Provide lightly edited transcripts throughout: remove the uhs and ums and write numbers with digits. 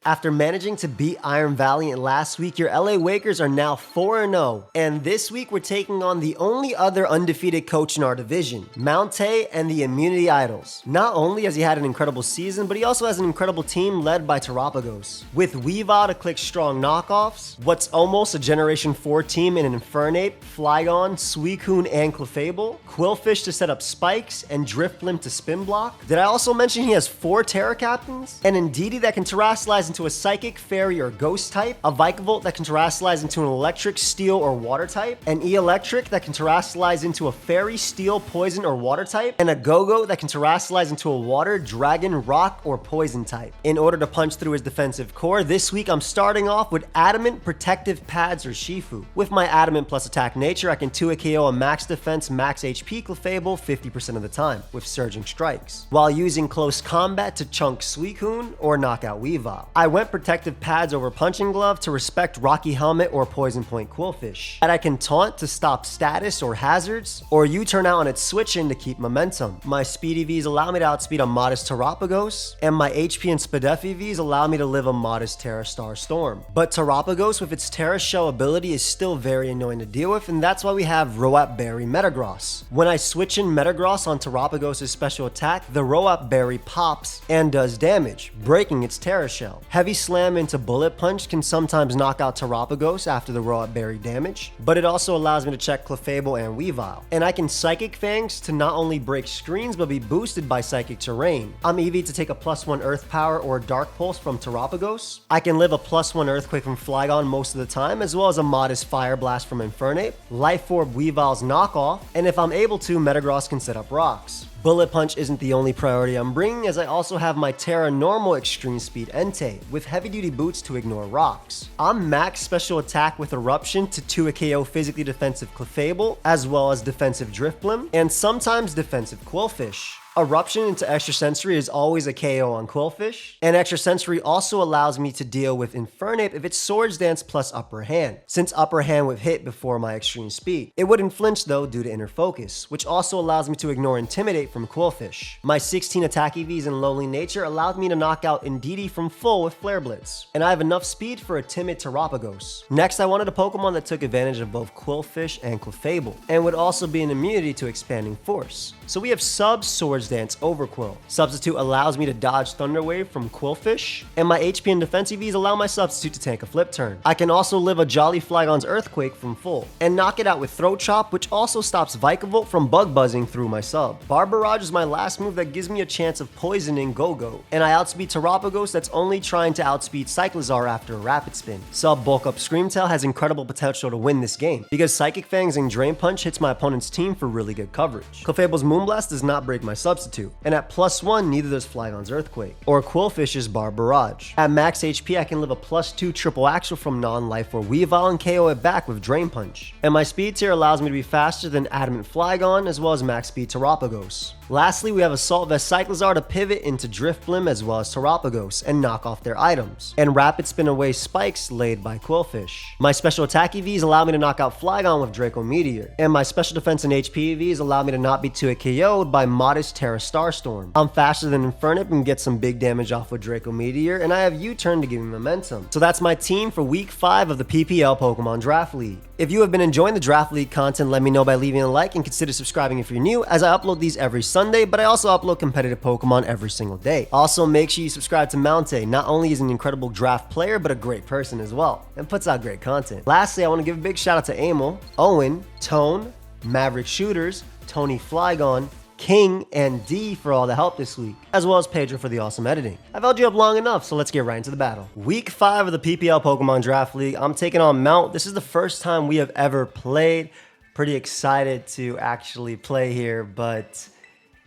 After managing to beat Iron Valiant last week, your LA Wakers are now 4-0. And this week, we're taking on the only other undefeated coach in our division, Mountaih and the Immunity Idols. Not only has he had an incredible season, but he also has an incredible team led by Terapagos. With Weavile to click strong knockoffs, what's almost a Generation 4 team in an Infernape, Flygon, Suicune, and Clefable, Qwilfish to set up spikes, and Drifblim to spin block. Did I also mention he has 4 Terra Captains? An Indeedee that can Terrasilize into a Psychic, Fairy, or Ghost type, a Vikavolt that can Terrasilize into an Electric, Steel, or Water type, an E-Electric that can Terrasilize into a Fairy, Steel, Poison, or Water type, and a Go-Go that can Terrasilize into a Water, Dragon, Rock, or Poison type. In order to punch through his defensive core, this week I'm starting off with Adamant, Protective Pads, or Shifu. With my Adamant plus Attack Nature, I can 2-hit KO a max defense, max HP Clefable 50% of the time with Surging Strikes, while using Close Combat to chunk Suicune or knock out Weavile. I went Protective Pads over Punching Glove to respect Rocky Helmet or Poison Point Qwilfish. And I can Taunt to stop status or hazards, or U-turn out on its switch in to keep momentum. My Speed EVs allow me to outspeed a modest Terapagos, and my HP and Spadef EVs allow me to live a modest Terra Star Storm. But Terapagos with its Terra Shell ability is still very annoying to deal with, and that's why we have Roap Berry Metagross. When I switch in Metagross on Terapagos' special attack, the Roap Berry pops and does damage, breaking its Terra Shell. Heavy Slam into Bullet Punch can sometimes knock out Terapagos after the Roap Berry damage, but it also allows me to check Clefable and Weavile. And I can Psychic Fangs to not only break screens, but be boosted by Psychic Terrain. I'm EV to take a +1 Earth Power or Dark Pulse from Terapagos. I can live a +1 Earthquake from Flygon most of the time, as well as a modest Fire Blast from Infernape, Life Orb Weavile's knockoff, and if I'm able to, Metagross can set up rocks. Bullet Punch isn't the only priority I'm bringing, as I also have my Terra Normal Extreme Speed Entei, with heavy duty boots to ignore rocks. I'm max special attack with Eruption to 2-hit KO physically defensive Clefable, as well as defensive Drifblim, and sometimes defensive Qwilfish. Eruption into Extrasensory is always a KO on Qwilfish, and Extrasensory also allows me to deal with Infernape if it's Swords Dance plus Upper Hand, since Upper Hand would hit before my Extreme Speed. It wouldn't flinch though due to Inner Focus, which also allows me to ignore Intimidate from Qwilfish. My 16 attack EVs in Lowly Nature allowed me to knock out Indeedee from full with Flare Blitz, and I have enough speed for a timid Terapagos. Next, I wanted a Pokemon that took advantage of both Qwilfish and Clefable, and would also be an immunity to Expanding Force. So we have Swords Dance Overquill. Substitute allows me to dodge Thunder Wave from Qwilfish, and my HP and defense EVs allow my Substitute to tank a flip turn. I can also live a Jolly Flygon's Earthquake from full, and knock it out with Throat Chop, which also stops Vikavolt from bug buzzing through my sub. Barbarage is my last move that gives me a chance of poisoning Go-Go, and I outspeed Terapagos that's only trying to outspeed Cyclizar after a Rapid Spin. Sub Bulk Up Screamtail has incredible potential to win this game, because Psychic Fangs and Drain Punch hits my opponent's team for really good coverage. Clefable's Moonblast does not break my Substitute, and at +1, neither does Flygon's Earthquake, or Qwilfish's Barbarage. At max HP, I can live a +2 triple axle from non-life or Weavile and KO it back with Drain Punch. And my speed tier allows me to be faster than Adamant Flygon, as well as max speed Terapagos. Lastly, we have Assault Vest Cyclizar to pivot into Drifblim as well as Terapagos and knock off their items, and Rapid Spin away spikes laid by Qwilfish. My special attack EVs allow me to knock out Flygon with Draco Meteor, and my special defense and HP EVs allow me to not be 2-hit KO'd by modest Terra Starstorm. I'm faster than Infernape and get some big damage off with Draco Meteor, and I have U-turn to give me momentum. So that's my team for week 5 of the PPL Pokemon Draft League. If you have been enjoying the Draft League content, let me know by leaving a like and consider subscribing if you're new, as I upload these every Sunday, but I also upload competitive Pokemon every single day. Also, make sure you subscribe to Mountaih. Not only is he an incredible draft player, but a great person as well, and puts out great content. Lastly, I want to give a big shout out to Emil, Owen, Tone, Maverick Shooters, Tony Flygon, King, and D for all the help this week, as well as Pedro for the awesome editing. I've held you up long enough, so let's get right into the battle. Week 5 of the PPL Pokemon Draft League. I'm taking on Mount. This is the first time we have ever played. Pretty excited to actually play here, but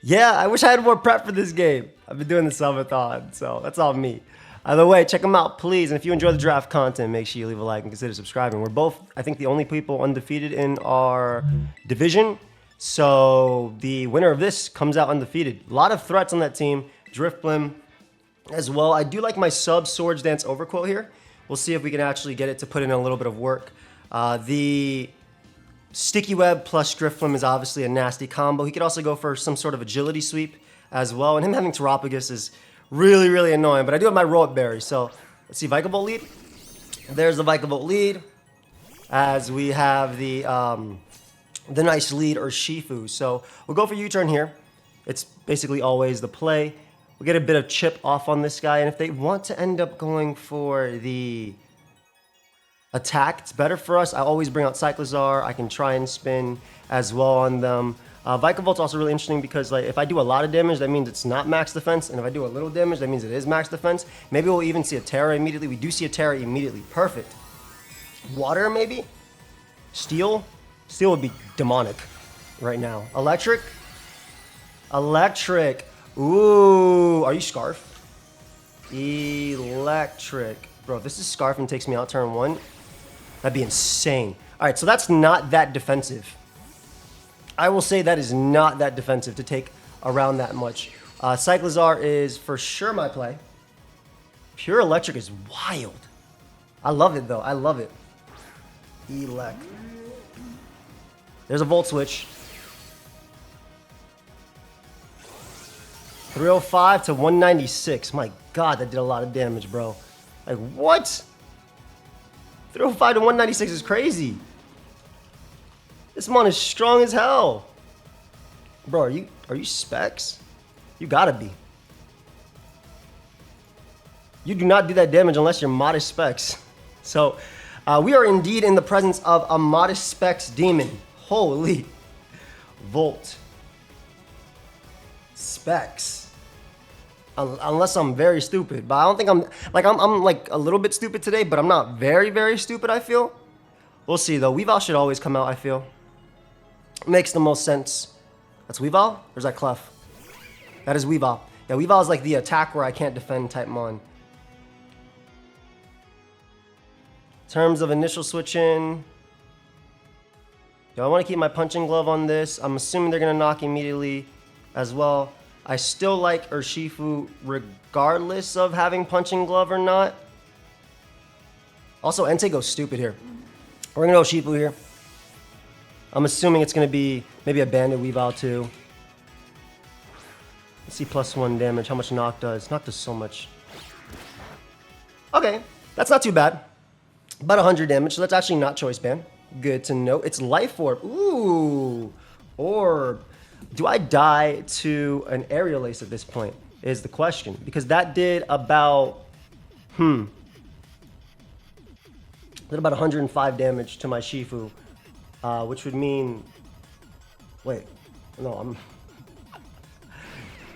yeah, I wish I had more prep for this game. I've been doing the subathon, so that's all me. Either way, check them out, please. And if you enjoy the draft content, make sure you leave a like and consider subscribing. We're both, I think, the only people undefeated in our division. So the winner of this comes out undefeated. A lot of threats on that team. Drifblim as well. I do like my sub Swords Dance Overquill here. We'll see if we can actually get it to put in a little bit of work. The Sticky Web plus Drifblim is obviously a nasty combo. He could also go for some sort of agility sweep as well. And him having Terapagos is really, really annoying. But I do have my Roap Berry, so Let's see, Vikavolt lead. There's the Vikavolt lead. As we have the nice lead Urshifu. So we'll go for U-turn here. It's basically always the play. We'll get a bit of chip off on this guy. And if they want to end up going for the attack, it's better for us. I always bring out Cyclizar. I can try and spin as well on them. Vikavolt's also really interesting because like if I do a lot of damage, that means it's not max defense. And if I do a little damage, that means it is max defense. Maybe we'll even see a Terra immediately. We do see a Terra immediately. Perfect. Water, maybe? Steel? Steel would be demonic right now. Electric? Electric. Ooh. Are you Scarf? Electric. Bro, if this is Scarf and takes me out turn 1, that'd be insane. All right, so that's not that defensive. I will say that is not that defensive to take around that much. Cyclizar is for sure my play. Pure Electric is wild. I love it, though. I love it. Elec. There's a Volt Switch. 305 to 196. My God, that did a lot of damage, bro. Like, what? 305 to 196 is crazy. This mon is strong as hell. Bro, are you Specs? You gotta be. You do not do that damage unless you're modest Specs. So, we are indeed in the presence of a modest Specs demon. Holy. Volt. Specs. Unless I'm very stupid. But I don't think I'm like a little bit stupid today, but I'm not very, very stupid, I feel. We'll see, though. Weavile should always come out, I feel. Makes the most sense. That's Weavile? Or is that Clef? That is Weavile. Yeah, Weavile is like the attack where I can't defend type mon. In terms of initial switch in, I want to keep my punching glove on this. I'm assuming they're going to knock immediately as well. I still like Urshifu regardless of having punching glove or not. Also, Entei goes stupid here. We're going to go Urshifu here. I'm assuming it's going to be maybe a Bandit Weavile too. Let's see +1 damage, how much knock does. Knock does so much. Okay, that's not too bad. About 100 damage, so that's actually not choice band. Good to know. It's Life Orb. Ooh. Orb. Do I die to an Aerial Ace at this point is the question. Because that did about... Did about 105 damage to my Shifu. Which would mean... Wait. No, I'm...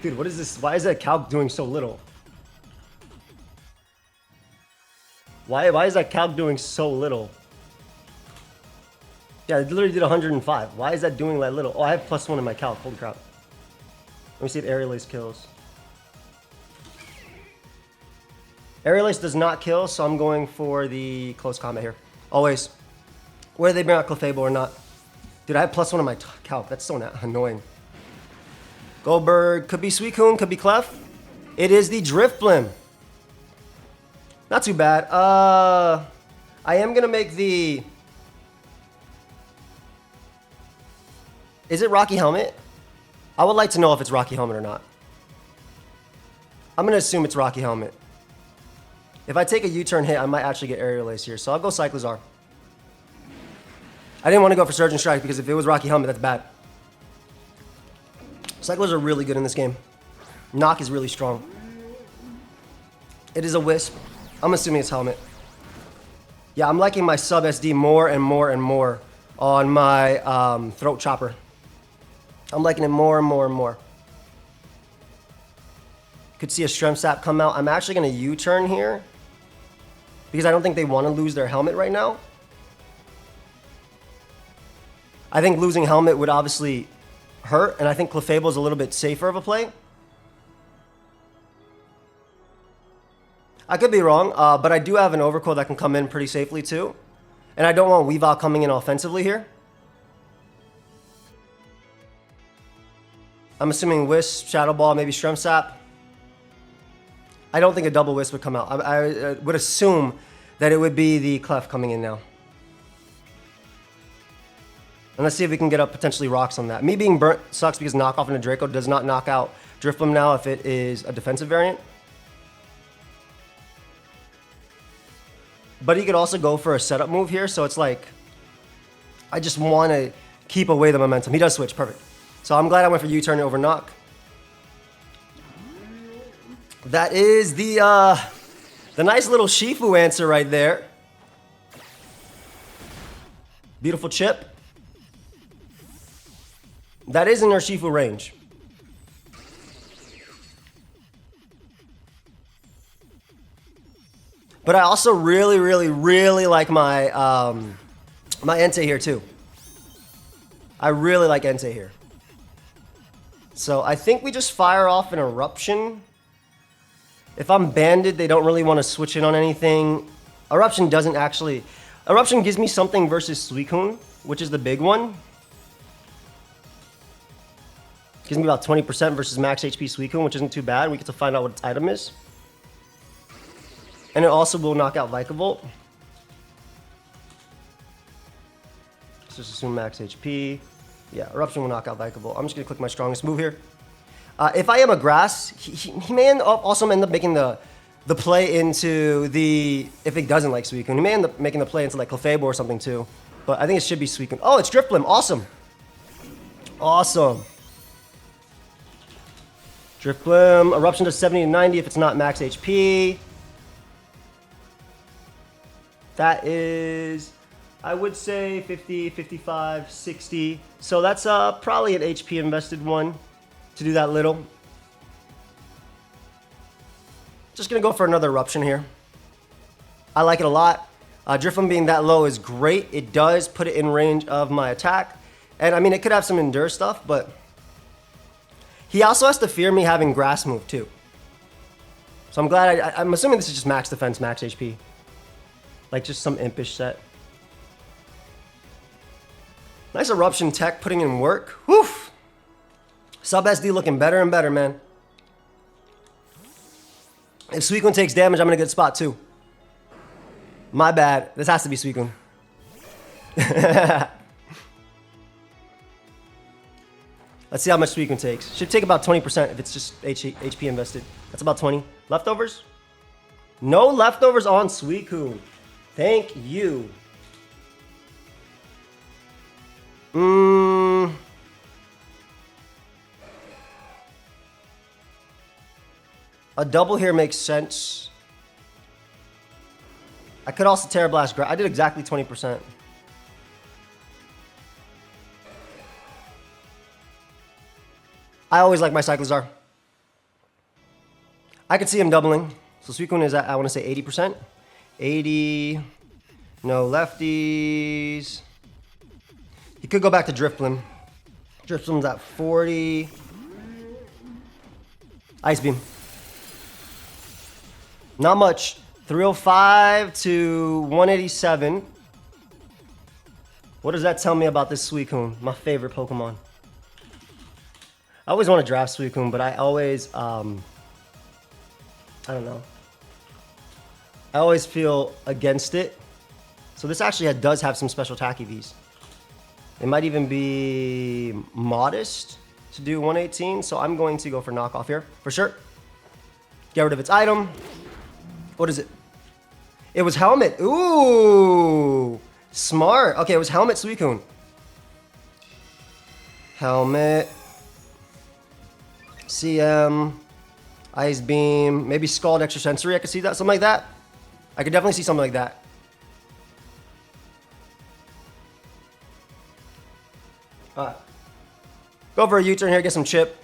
Dude, what is this? Why is that calc doing so little? Why is that calc doing so little? Yeah, it literally did 105. Why is that doing that little? Oh, I have +1 in my calc. Holy crap. Let me see if Aerial Ace kills. Aerial Ace does not kill, so I'm going for the close combat here. Always. Whether they bring out Clefable or not. Dude, I have +1 in my calc. That's so annoying. Goldberg. Could be Suicune. Could be Clef. It is the Drifblim. Not too bad. I am going to make the... Is it Rocky Helmet? I would like to know if it's Rocky Helmet or not. I'm going to assume it's Rocky Helmet. If I take a U-turn hit, I might actually get Aerial Ace here. So I'll go Cyclizar. I didn't want to go for Surgeon Strike because if it was Rocky Helmet, that's bad. Cyclers are really good in this game. Knock is really strong. It is a Wisp. I'm assuming it's Helmet. Yeah, I'm liking my sub SD more and more and more on my Throat Chopper. I'm liking it more and more and more. Could see a Strength Sap come out. I'm actually going to U-turn here because I don't think they want to lose their Helmet right now. I think losing Helmet would obviously hurt, and I think Clefable is a little bit safer of a play. I could be wrong, but I do have an Overcoil that can come in pretty safely too. And I don't want Weavile coming in offensively here. I'm assuming Wisp, Shadow Ball, maybe Strength Sap. I don't think a double Wisp would come out. I would assume that it would be the Clef coming in now. And let's see if we can get up potentially rocks on that. Me being burnt sucks because knockoff into Draco does not knock out Drifblim now if it is a defensive variant. But he could also go for a setup move here, so it's like, I just want to keep away the momentum. He does switch, perfect. So I'm glad I went for U-turn over knock. That is the nice little Shifu answer right there. Beautiful chip. That is in our Shifu range. But I also really, really, really like my my Entei here too. I really like Entei here. So I think we just fire off an Eruption. If I'm banded, they don't really want to switch in on anything. Eruption doesn't actually... Eruption gives me something versus Suicune, which is the big one. Gives me about 20% versus max HP Suicune, which isn't too bad. We get to find out what its item is. And it also will knock out Vikavolt. Let's just assume max HP. Yeah, Eruption will knock out Vikavolt. I'm just going to click my strongest move here. If I am a Grass, he may also end up making the play into the... If it doesn't like Suicune, he may end up making the play into like Clefable or something too. But I think it should be Suicune. Oh, it's Drifblim. Awesome. Awesome. Drifblim. Eruption does 70 to 90 if it's not max HP. That is, I would say 50, 55, 60. So that's probably an HP invested one to do that little. Just going to go for another Eruption here. I like it a lot. Drifblim being that low is great. It does put it in range of my attack. And I mean, it could have some Endure stuff, but he also has to fear me having Grass move too. So I'm glad I'm assuming this is just max defense, max HP. Like just some impish set. Nice Eruption tech putting in work. Whew. Sub SD looking better and better, man. If Suicune takes damage, I'm in a good spot too. My bad. This has to be Suicune. Let's see how much Suicune takes. Should take about 20% if it's just HP invested. That's about 20. Leftovers? No leftovers on Suicune. Thank you. A double here makes sense. I could also Terra Blast. I did exactly 20%. I always like my Cyclizar. I could see him doubling. So Suicune is at, I want to say 80%. 80. No lefties. He could go back to Drifblim. Drifblim's at 40. Ice Beam. Not much. 305 to 187. What does that tell me about this Suicune? My favorite Pokemon. I always want to draft Suicune, but I always, I don't know. I always feel against it. So this actually does have some special attack EVs. It might even be modest to do 118, so I'm going to go for knockoff here, for sure. Get rid of its item. What is it? It was Helmet. Ooh, smart. Okay, it was Helmet Suicune. Helmet. CM. Ice Beam. Maybe Scald Extrasensory. I could see that. Something like that. I could definitely see something like that. Alright. Go for a U-turn here, get some chip.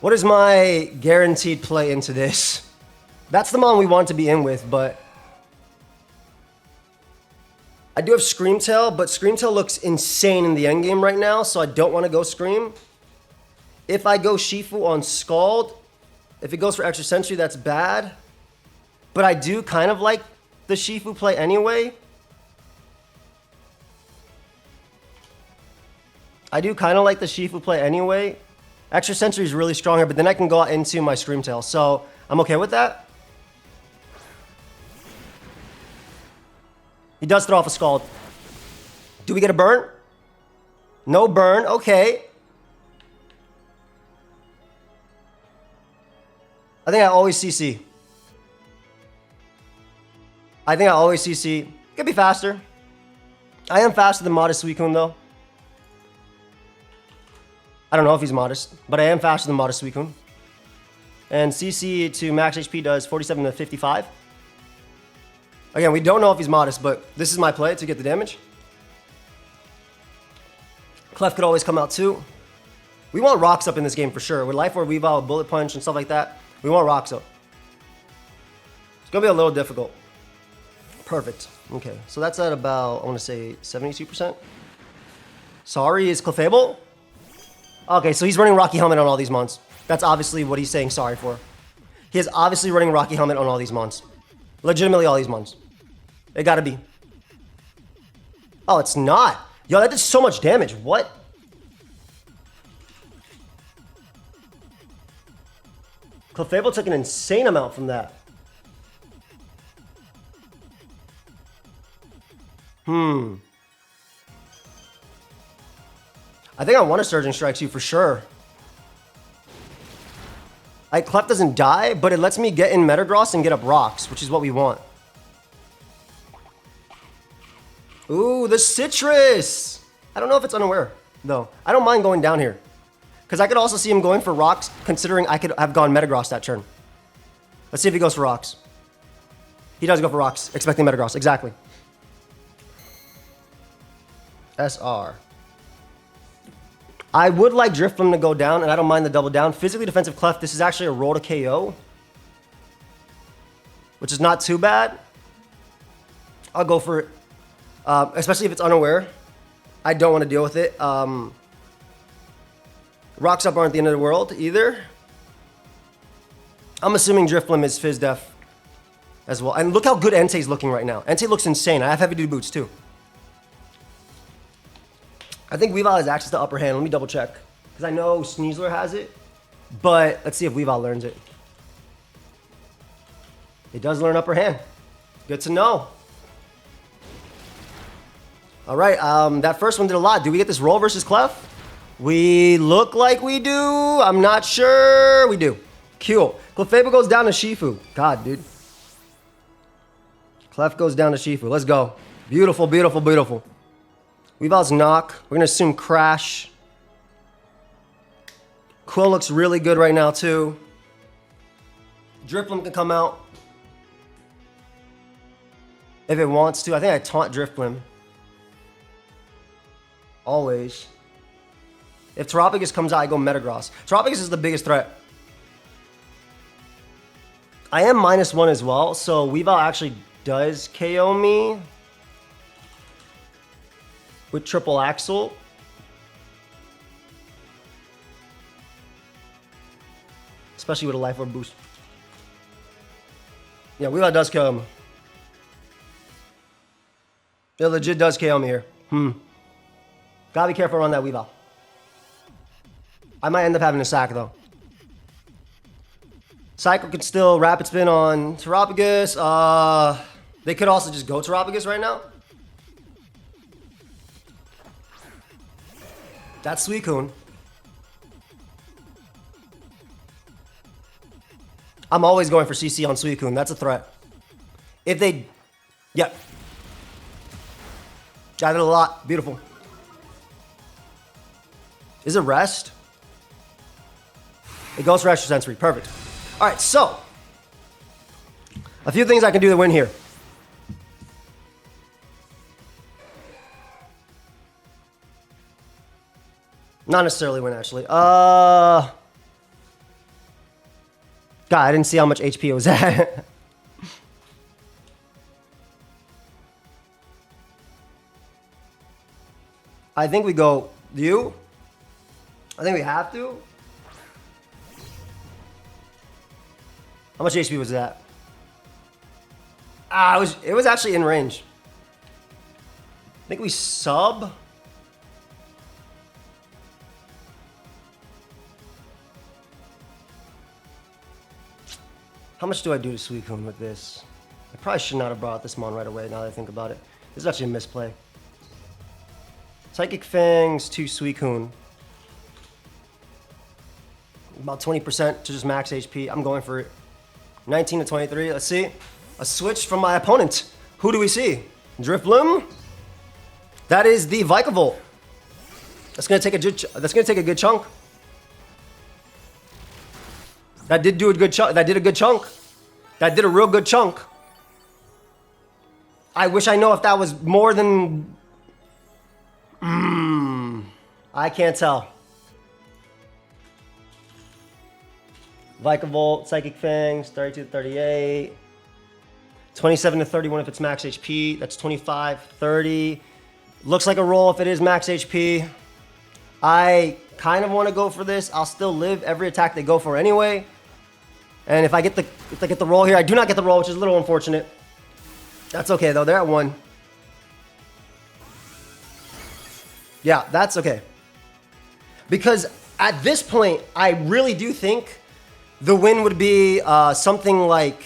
What is my guaranteed play into this? That's the mon we want to be in with, but I do have Screamtail, but Screamtail looks insane in the endgame right now, so I don't want to go Scream. If I go Shifu on Scald, if it goes for Extra Sensory, that's bad. But I do kind of like the Shifu play anyway. Extra Sensory is really strong here, but then I can go out into my Screamtail, so I'm okay with that. He does throw off a Scald. Do we get a burn? No burn, okay. I think I always CC. I think I always CC. Could be faster. I am faster than Modest Suicune though. I don't know if he's Modest, but I am faster than Modest Suicune. And CC to max HP does 47 to 55. Again, we don't know if he's Modest, but this is my play to get the damage. Clef could always come out too. We want rocks up in this game for sure. With Life Orb, Weavile, Bullet Punch, and stuff like that, we want rocks up. It's going to be a little difficult. Perfect. Okay, so that's at about, I want to say 72%. Sorry is Clefable. Okay, so he's running Rocky Helmet on all these mons. That's obviously what he's saying sorry for. He is obviously running Rocky Helmet on all these mons. Legitimately all these mons. It gotta be. Oh, it's not. Yo, that did so much damage. What? Clefable took an insane amount from that. I think I want to Surging Strike you for sure. Clef doesn't die, but it lets me get in Metagross and get up rocks, which is what we want. Ooh, the Citrus! I don't know if it's unaware, though. I don't mind going down here. Because I could also see him going for rocks, considering I could have gone Metagross that turn. Let's see if he goes for rocks. He does go for rocks, expecting Metagross, exactly. SR. I would like Drifblim to go down, and I don't mind the double down. Physically defensive Clef, this is actually a roll to KO. Which is not too bad. I'll go for it. Especially if it's unaware. I don't want to deal with it. Rocks up aren't the end of the world either. I'm assuming Drifblim is Fizz Def as well. And look how good Entei's looking right now. Entei looks insane. I have heavy duty boots too. I think Weavile has access to upper hand. Let me double check. Because I know Sneasler has it. But let's see if Weavile learns it. It does learn upper hand. Good to know. All right, that first one did a lot. Do we get this roll versus Clef? We look like we do. I'm not sure. We do. Cool. Clefable goes down to Shifu. God, dude. Clef goes down to Shifu. Let's go. Beautiful, beautiful, beautiful. Weavile's knock. We're going to assume Crash. Quill looks really good right now, too. Drifblim can come out. If it wants to. I think I taunt Drifblim. Always. If Terrapagus comes out, I go Metagross. Terrapagus is the biggest threat. I am -1 as well, so Weavile actually does KO me. With Triple Axle. Especially with a Life Orb boost. Yeah, Weavile does KO me. It legit does KO me here. Gotta be careful around that Weavile. I might end up having a sack though. Psycho can still Rapid Spin on Terrapagus. They could also just go Terrapagus right now. That's Suicune. I'm always going for CC on Suicune. That's a threat. If they... Yep. Got it a lot. Beautiful. Is it rest? It goes for extra sensory. Perfect. All right, so. A few things I can do to win here. Not necessarily win, actually. God, I didn't see how much HP it was at. I think we go you. I think we have to. How much HP was that? It was actually in range. I think we sub. How much do I do to Suicune with this? I probably should not have brought this mon right away now that I think about it. This is actually a misplay. Psychic Fangs to Suicune. About 20% to just max HP. I'm going for it. 19 to 23. Let's see. A switch from my opponent. Who do we see? Drifloom. That is the Vikavolt. That's gonna take a good chunk. That did do a good chunk. That did a good chunk. That did a real good chunk. I wish I know if that was more than... I can't tell. Vikavolt, Psychic Fangs, 32 to 38. 27 to 31 if it's max HP. That's 25, 30. Looks like a roll if it is max HP. I kind of want to go for this. I'll still live every attack they go for anyway. And if I get the roll here, I do not get the roll, which is a little unfortunate. That's okay though. They're at 1. Yeah, that's okay. Because at this point, I really do think the win would be something like...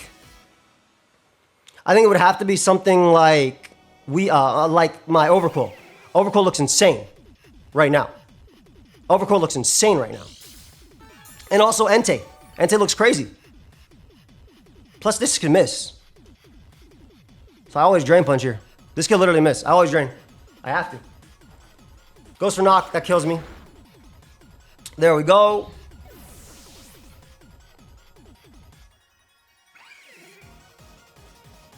I think it would have to be something like like my Overcool. Overcool looks insane right now. Overcool looks insane right now. And also Entei. Entei looks crazy. Plus this can miss. So I always Drain Punch here. This can literally miss. I always Drain. I have to. Goes for knock. That kills me. There we go.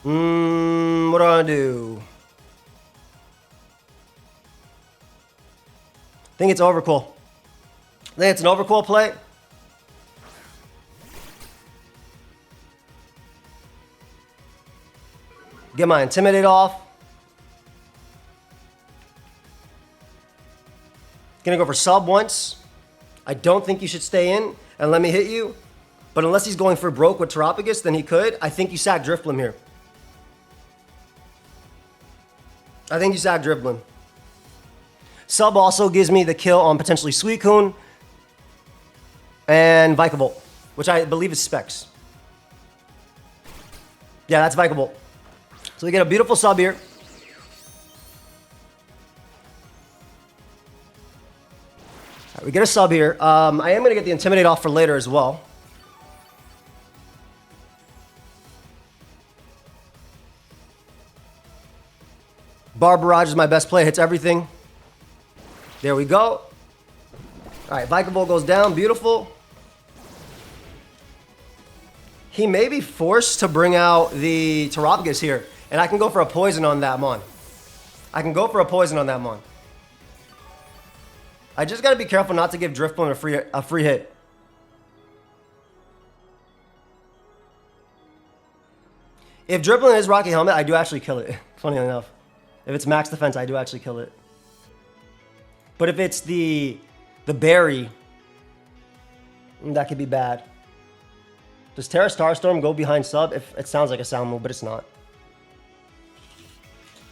What do I want to do? I think it's Overcool. I think it's an Overcool play. Get my Intimidate off. Gonna go for sub once. I don't think you should stay in and let me hit you. But unless he's going for broke with Terrapagus, then he could. I think you sack Drifloom here. I think you sack Drifloom. Sub also gives me the kill on potentially Suicune and Vikavolt, which I believe is Specs. Yeah, that's Vikavolt. So we get a beautiful sub here. All right, we get a sub here. I am going to get the Intimidate off for later as well. Bar Barrage is my best play. Hits everything. There we go. All right, Vikavolt goes down. Beautiful. He may be forced to bring out the Terrapagus here. And I can go for a poison on that Mon. I can go for a poison on that Mon. I just gotta be careful not to give Drifloom a free hit. If Drifloom is Rocky Helmet, I do actually kill it. Funny enough. If it's max defense, I do actually kill it. But if it's the berry, that could be bad. Does Terra Starstorm go behind sub? If it sounds like a sound move, but it's not.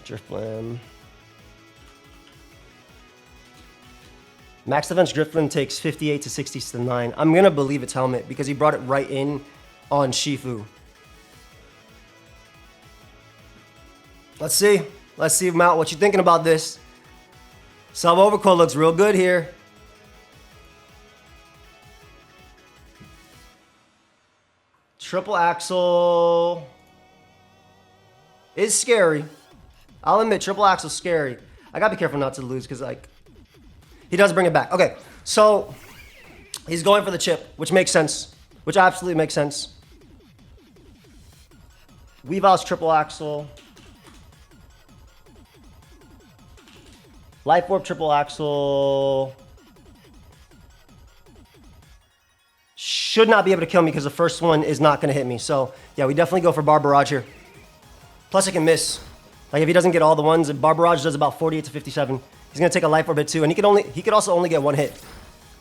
Drifloom. Max defense Drifloom takes 58 to 69. I'm gonna believe it's helmet because he brought it right in on Shifu. Let's see. Let's see, Mount, what you thinking about this? Sub Overcoil looks real good here. Triple Axle is scary. I'll admit, Triple Axle's scary. I gotta be careful not to lose because, like, he does bring it back. Okay, so he's going for the chip, which makes sense. Which absolutely makes sense. Weavile's Triple Axle. Life Orb Triple Axle. Should not be able to kill me because the first one is not going to hit me. So, yeah, we definitely go for Bar Barrage here. Plus, it can miss. Like, if he doesn't get all the ones, Bar Barrage does about 48 to 57. He's going to take a Life Orb hit too. And he could also only get one hit.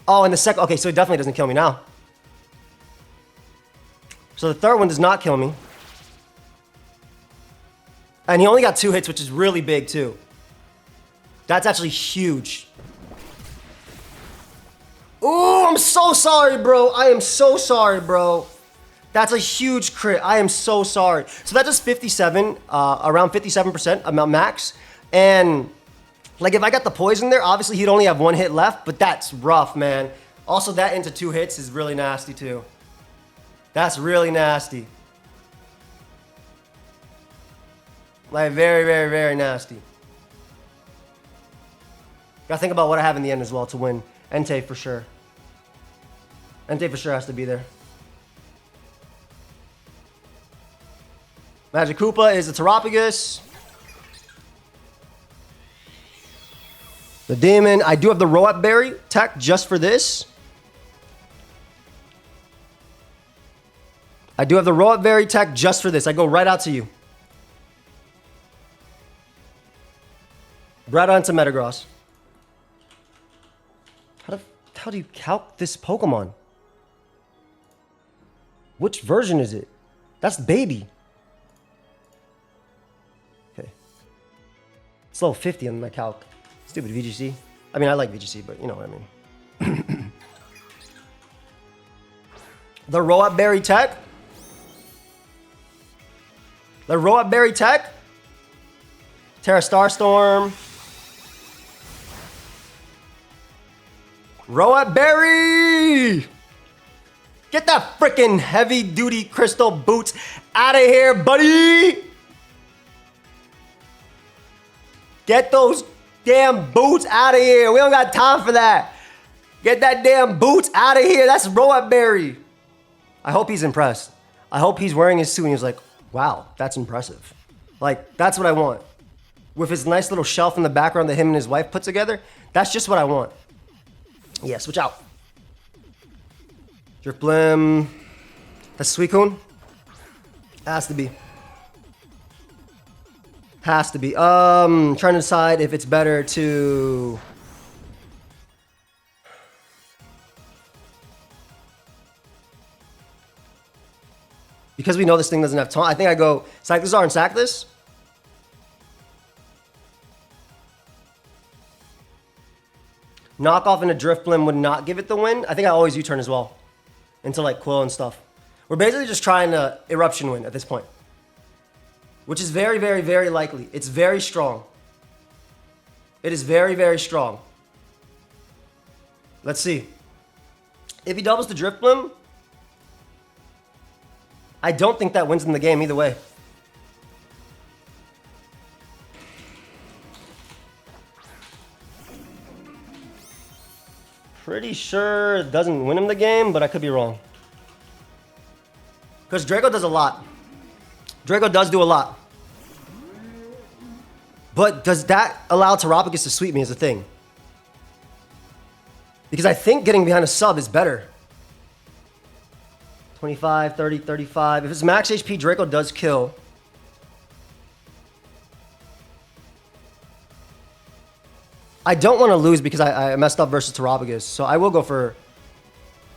Oh, and the second... Okay, so he definitely doesn't kill me now. So the third one does not kill me. And he only got 2 hits, which is really big too. That's actually huge. Ooh, I'm so sorry, bro. I am so sorry, bro. That's a huge crit. I am so sorry. So that does 57, around 57% amount max. And like if I got the poison there, obviously he'd only have 1 hit left, but that's rough, man. Also, that into 2 hits is really nasty too. That's really nasty. Like, very, very, very nasty. Gotta think about what I have in the end as well to win. Entei for sure. Entei for sure has to be there. Magic Koopa is a Terrapagus. The Demon. I do have the Roap Berry tech just for this. I do have the Roap Berry tech just for this. I go right out to you. Right on to Metagross. How do you calc this Pokemon? Which version is it? That's baby. Okay. It's level 50 on my calc. Stupid VGC. I mean, I like VGC, but you know what I mean. The Roap Berry tech. The Roap Berry tech. Terra Starstorm. Roap Berry! Get that freaking heavy duty crystal boots out of here, buddy! Get those damn boots out of here. We don't got time for that. Get that damn boots out of here. That's Roap Berry. I hope he's impressed. I hope he's wearing his suit and he's like, wow, that's impressive. Like, that's what I want. With his nice little shelf in the background that him and his wife put together, that's just what I want. Yeah, switch out. Drifblim. That's Suicune. Has to be. Has to be. Trying to decide if it's better to... Because we know this thing doesn't have taunt, I think I go Cyclizar and sack this. Knockoff and a Drifblim would not give it the win. I think I always U-turn as well. Into like Quill and stuff. We're basically just trying to Eruption win at this point. Which is very, very, very likely. It's very strong. It is very, very strong. Let's see. If he doubles the Drifblim, I don't think that wins in the game either way. Pretty sure it doesn't win him the game, but I could be wrong. Because Draco does a lot. Draco does do a lot. But does that allow Terrapagus to sweep me is a thing? Because I think getting behind a sub is better. 25, 30, 35. If it's max HP, Draco does kill. I don't want to lose because I messed up versus Terrapagus. So I will go for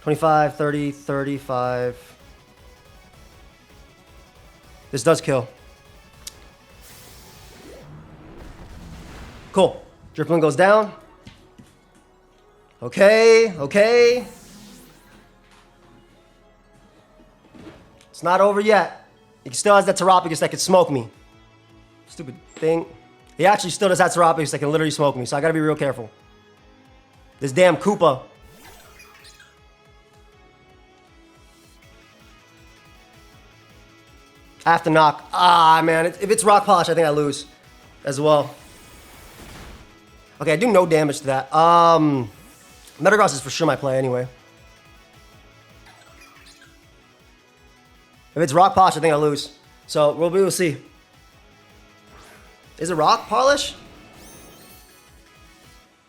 25, 30, 35. This does kill. Cool. Drifblim goes down. Okay, okay. It's not over yet. He still has that Terrapagus that could smoke me. Stupid thing. He actually still does have Terrapagus that can literally smoke me, so I gotta be real careful. This damn Koopa. I have to knock. Ah, man. If it's Rock Polish, I think I lose as well. Okay, I do no damage to that. Metagross is for sure my play anyway. If it's Rock Polish, I think I lose. So we'll see. Is it Rock Polish?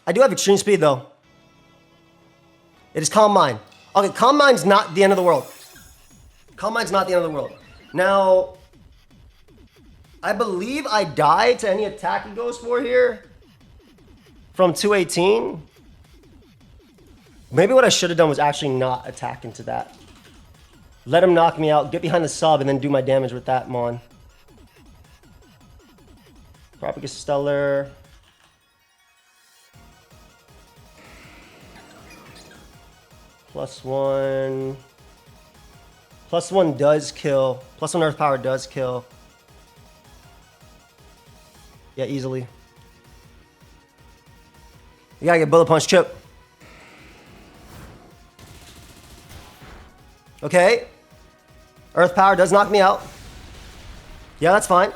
I do have extreme speed though. It is Calm Mind. Okay, Calm Mind's not the end of the world. Calm Mind's not the end of the world. Now, I believe I die to any attack he goes for here. From 218. Maybe what I should have done was actually not attack into that. Let him knock me out, get behind the sub, and then do my damage with that Mon. Terrapagus Stellar. +1. +1 does kill. +1 Earth Power does kill. Yeah, easily. You gotta get Bullet Punch Chip. Okay. Earth Power does knock me out. Yeah, that's fine.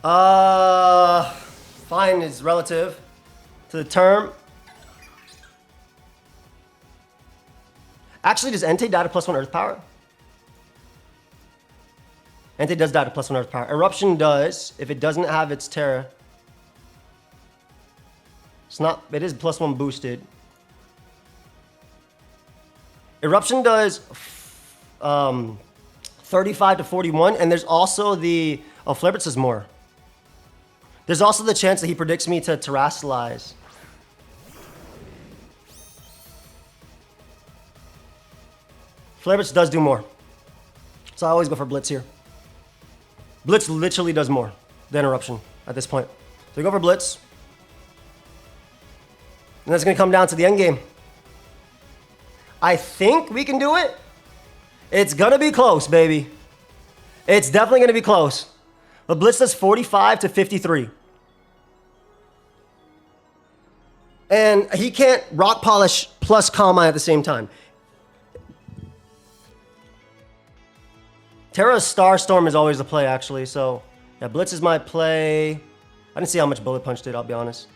Fine is relative to the term. Actually, does Entei die to +1 Earth Power? Entei does die to +1 Earth Power. Eruption does, if it doesn't have its Terra. It's not, it is +1 boosted. Eruption does 35 to 41, and there's also the, oh, Flareblitz is more. There's also the chance that he predicts me to Terrasilize. Flareblitz does do more. So I always go for Blitz here. Blitz literally does more than Eruption at this point. So we go for Blitz. And that's going to come down to the end game. I think we can do it. It's going to be close, baby. It's definitely going to be close. But Blitz does 45 to 53. And he can't Rock Polish plus Calm Mind at the same time. Terra Starstorm is always the play, actually. So, yeah, Blitz is my play. I didn't see how much Bullet Punch did, I'll be honest.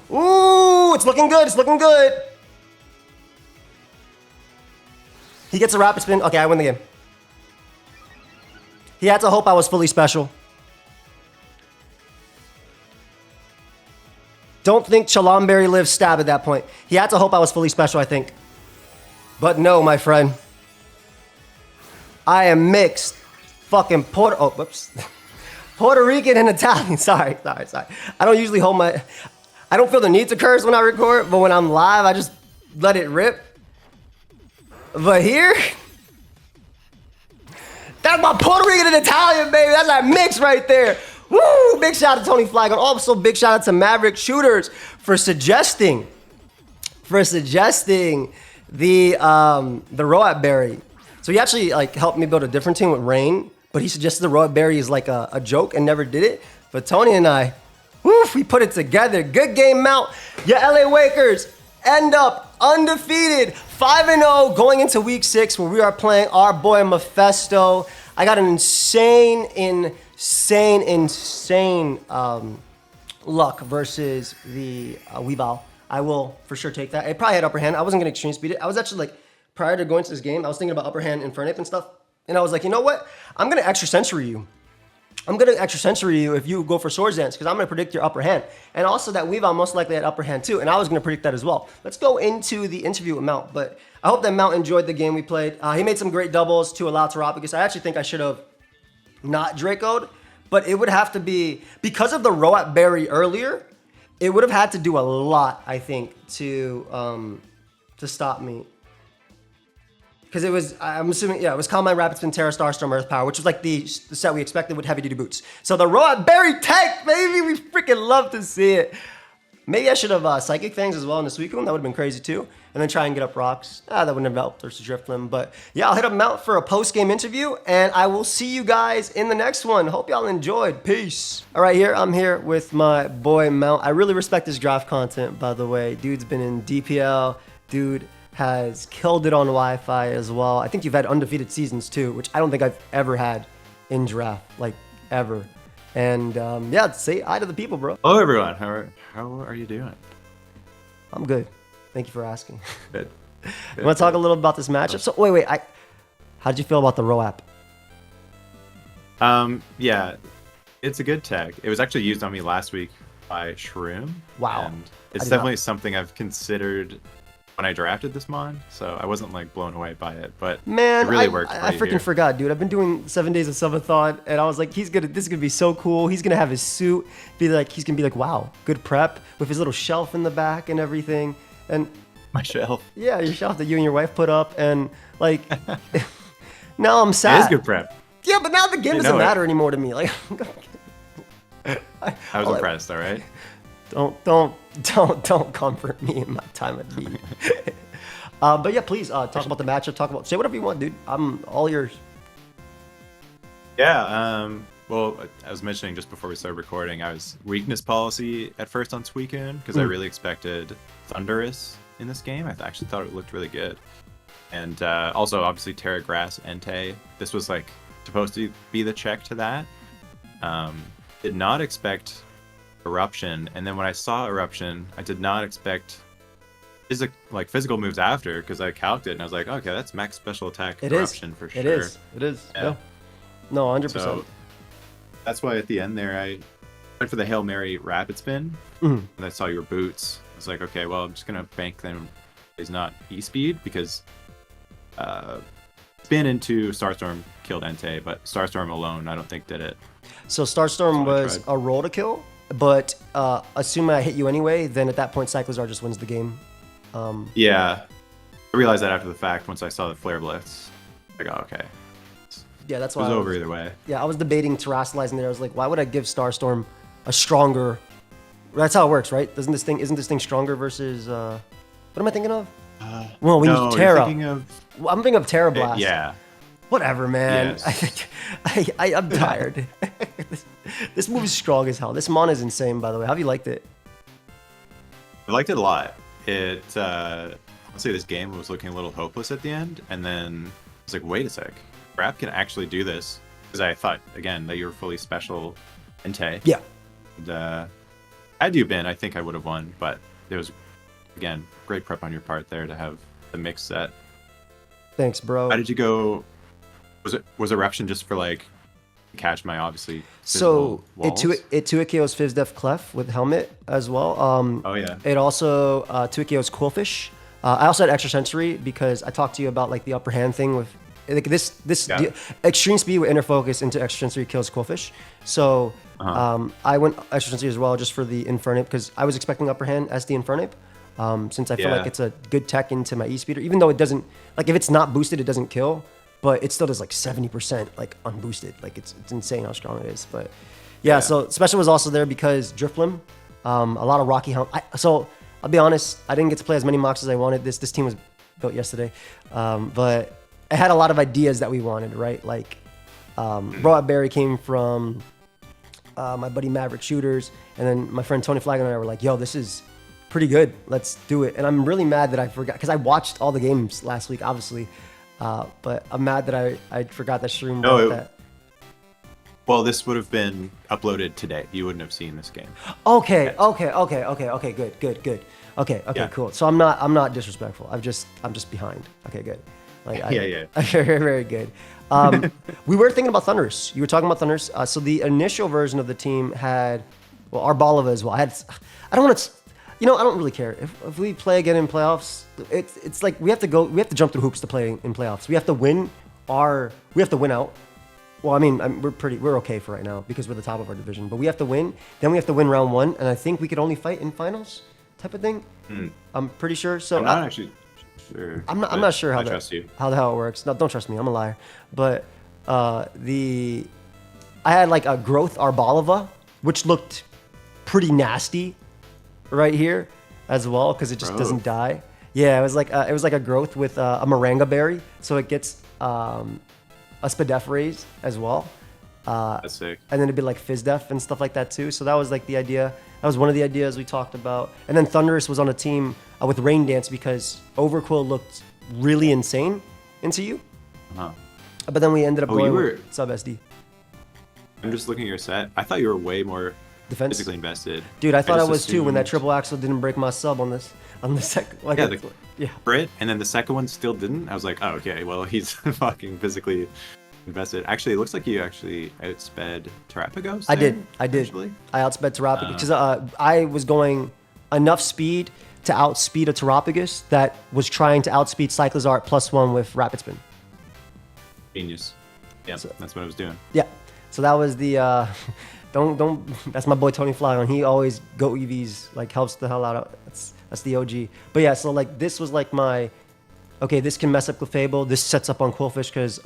Ooh, it's looking good. It's looking good. He gets a Rapid Spin. Okay, I win the game. He had to hope I was fully special. Don't think Chalamberry lives stab at that point. He had to hope I was fully special, I think. But no, my friend. I am mixed. Fucking Puerto Rican and Italian. Sorry. I don't usually hold my... I don't feel the need to curse when I record, but when I'm live, I just let it rip. But here... That's my Puerto Rican and Italian, baby. That's that mix right there. Woo! Big shout out to Tony Flag. And also big shout out to Maverick Shooters for suggesting the Roat Berry. So he actually like helped me build a different team with Rain, but he suggested the Roat Berry is like a joke and never did it. But Tony and I, woof, we put it together. Good game, Mount. Your LA Wakers end up undefeated, 5-0 going into week 6 where we are playing our boy Mephisto. I got an insane luck versus the Weavile. I will for sure take that. It probably had upper hand. I wasn't going to extreme speed it. I was actually like, prior to going to this game, I was thinking about upper hand Infernape and stuff. And I was like, you know what? I'm going to extra sensory you. I'm going to extra sensory you if you go for Swords Dance because I'm going to predict your upper hand. And also that Weavile most likely had upper hand too. And I was going to predict that as well. Let's go into the interview with Mount. But I hope that Mount enjoyed the game we played. He made some great doubles to allow Terapagos. I actually think I should have not Draco'd. But it would have to be, because of the Roat Berry earlier, it would have had to do a lot, I think, to stop me. Because it was, I'm assuming, yeah, it was Calm Mind, Rapid Spin, Terra, Starstorm, Earth Power, which was like the set we expected with heavy duty boots. So the Roat Berry tech, baby, we freaking love to see it. Maybe I should have Psychic Fangs as well in the Suicune. That would have been crazy too. And then try and get up rocks. That wouldn't have helped versus Driftlim. But yeah, I'll hit up Mount for a post-game interview. And I will see you guys in the next one. Hope y'all enjoyed. Peace. All right, I'm here with my boy Mount. I really respect his draft content, by the way. Dude's been in DPL. Dude has killed it on Wi-Fi as well. I think you've had undefeated seasons too, which I don't think I've ever had in draft, like ever. And yeah, say hi to the people, bro. Hello, everyone. How are you doing? I'm good. Thank you for asking. Good. You want to talk a little about this matchup? So wait. How did you feel about the Roap? Yeah, it's a good tag. It was actually used on me last week by Shroom. Wow. And it's definitely something I've considered when I drafted this mod, so I wasn't like blown away by it, but man, it really worked. I freaking forgot, dude. I've been doing 7 days of subathon, and I was like, this is gonna be so cool. He's gonna have his suit, he's gonna be like, wow, good prep with his little shelf in the back and everything. And my shelf. Yeah, your shelf that you and your wife put up, and like, now I'm sad. It is good prep. Yeah, but now the game doesn't matter anymore to me. Like, I was impressed. All right. Don't comfort me in my time of need. But yeah, please talk about the matchup. Say whatever you want, dude. I'm all yours. Yeah. Well, I was mentioning just before we started recording, I was weakness policy at first on Suicune because I really expected Thunderous in this game. I actually thought it looked really good. And also, obviously, Terra Grass Entei. This was like supposed to be the check to that. Did not expect Eruption, and then when I saw Eruption, I did not expect physical moves after, because I calced it and I was like, okay, that's max special attack Eruption for sure. It is. Yeah. No, 100%. So that's why at the end there I went for the Hail Mary rapid spin, and I saw your boots. I was like, okay, well, I'm just gonna bank them. Is not E-speed, because spin into Starstorm killed Entei, but Starstorm alone I don't think did it. So Starstorm was a roll to kill, but assuming I hit you anyway, then at that point Cyclizar just wins the game. Yeah, I realized that after the fact once I saw the Flare Blitz. Like, oh, okay. Yeah, that's why it was over either way. Yeah, I was debating terrestrializing there. I was like, why would I give Starstorm a stronger? That's how it works, right? Isn't this thing stronger versus? What am I thinking of? Well, we need Terra. I'm thinking of Terra Blast. Yeah. Whatever, man. Yes. I'm tired. This move is strong as hell. This mon is insane, by the way. How have you liked it? I liked it a lot. I'll say this game was looking a little hopeless at the end, and then I was like, wait a sec. Rap can actually do this. Because I thought, again, that you were fully special Entei. Yeah. And, had you been, I think I would have won, but it was, again, great prep on your part there to have the mix set. Thanks, bro. How did you go? Was Eruption just for like catch my obviously? So walls? it 2-KO's Fizdef Clef with helmet as well. Oh yeah. It also 2-KO's Coolfish. I also had extrasensory because I talked to you about like the upper hand thing with like this extreme speed with inner focus into extrasensory kills Coolfish. So I went extrasensory as well just for the Infernape because I was expecting upper hand as the Infernape. Since I feel like it's a good tech into my E-speeder, even though it doesn't, like if it's not boosted, it doesn't kill, but it still does like 70% like unboosted. Like it's insane how strong it is. But yeah, so special was also there because Drifblim, a lot of Rocky Helm. So I'll be honest, I didn't get to play as many mocks as I wanted. This team was built yesterday, but it had a lot of ideas that we wanted, right? Like Robot Berry came from my buddy Maverick Shooters, and then my friend Tony Flag and I were like, yo, this is pretty good. Let's do it. And I'm really mad that I forgot, because I watched all the games last week, obviously. But I'm mad that I forgot that stream. Well, this would have been uploaded today. You wouldn't have seen this game. Okay. Good. Okay, cool. So I'm not disrespectful. I'm just behind. Okay, good. Like, very, very good. We were thinking about Thunders. You were talking about Thunders. So the initial version of the team had, well, our Balava as well. I don't want to, I don't really care. If we play again in playoffs, it's like we have to jump through hoops to play in playoffs. We have to win out. Well, I mean, we're okay for right now because we're the top of our division, but we have to win. Then we have to win round one, and I think we could only fight in finals type of thing. I'm pretty sure. So I'm not actually sure. I'm not sure how trust you. how the hell it works. No, don't trust me. I'm a liar. But I had like a growth Arbalava, which looked pretty nasty right here as well because it just doesn't die. Yeah, it was like a growth with a Moranga Berry, so it gets a Spadef raise as well. That's sick. And then it'd be like Fizdef and stuff like that too. So that was like the idea. That was one of the ideas we talked about. And then Thunderous was on a team with Rain Dance because Overquill looked really insane into you. But then we ended up going with sub SD. I'm just looking at your set. I thought you were way more defense physically invested. Dude, I thought I was too when that triple axle didn't break my sub on the second. Like Brit, and then the second one still didn't. I was like, oh, okay, well, he's fucking physically invested. Actually, it looks like you actually outsped Terrapagos. I did. Actually. I outsped Terrapagos because I was going enough speed to outspeed a Terrapagus that was trying to outspeed Cyclizar at +1 with Rapid Spin. Genius. Yeah, so, that's what I was doing. Yeah. So that was the don't that's my boy Tony Fly on. He always go EVs, like helps the hell out of that's the OG. But yeah, so like this was like my okay, this can mess up Clefable. This sets up on Quillfish because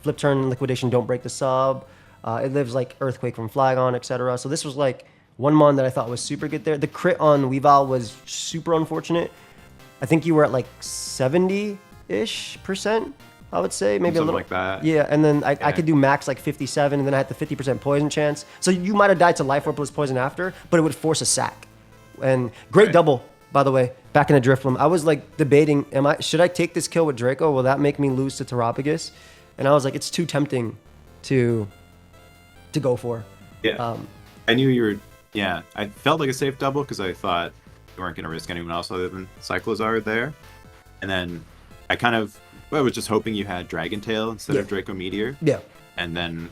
flip turn and liquidation don't break the sub. It lives like Earthquake from Flagon, etc. So this was like one mon that I thought was super good there. The crit on Weavile was super unfortunate. I think you were at like 70-ish%, I would say. Maybe something a little like that. Yeah, and then I could do max like 57, and then I had the 50% poison chance. So you might have died to Life Orb plus poison after, but it would force a sack. And great double, by the way, back in the Drifblim. I was like debating, should I take this kill with Draco? Will that make me lose to Terrapagus? And I was like, it's too tempting to go for. Yeah. I knew you were. Yeah, I felt like a safe double because I thought you weren't going to risk anyone else other than Cyclozar there. And then I was just hoping you had Dragon Tail instead of Draco Meteor. Yeah. And then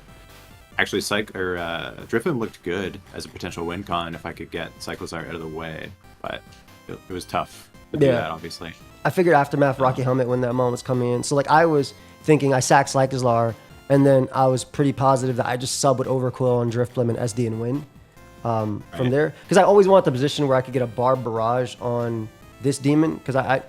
actually Drifblim looked good as a potential win con if I could get Cyclozar out of the way. But it was tough to do that, obviously. I figured Aftermath Rocky Helmet when that Mon was coming in. So like I was thinking I sacked Cyclozar, and then I was pretty positive that I just sub with Overcoil on Drifblim and SD and win from there. Because I always want the position where I could get a Barb Barrage on this demon. Because I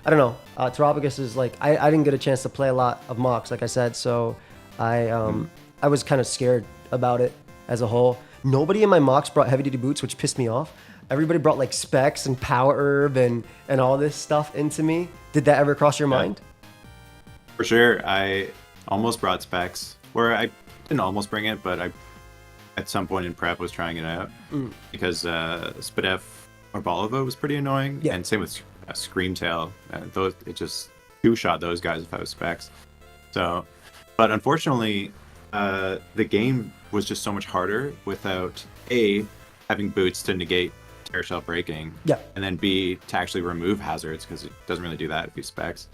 don't know. Terrapagus is like I didn't get a chance to play a lot of mocks, like I said. So I was kind of scared about it as a whole. Nobody in my mocks brought heavy duty boots, which pissed me off. Everybody brought like specs and power herb and all this stuff into me. Did that ever cross your mind? For sure. I almost brought specs, or I didn't almost bring it, but I at some point in prep was trying it out because Spadef or Bolivo was pretty annoying, and same with Screamtail. It just two-shot those guys if I was specs. So, but unfortunately, the game was just so much harder without A, having boots to negate Terra Shell breaking, and then B, to actually remove hazards, because it doesn't really do that if you specs.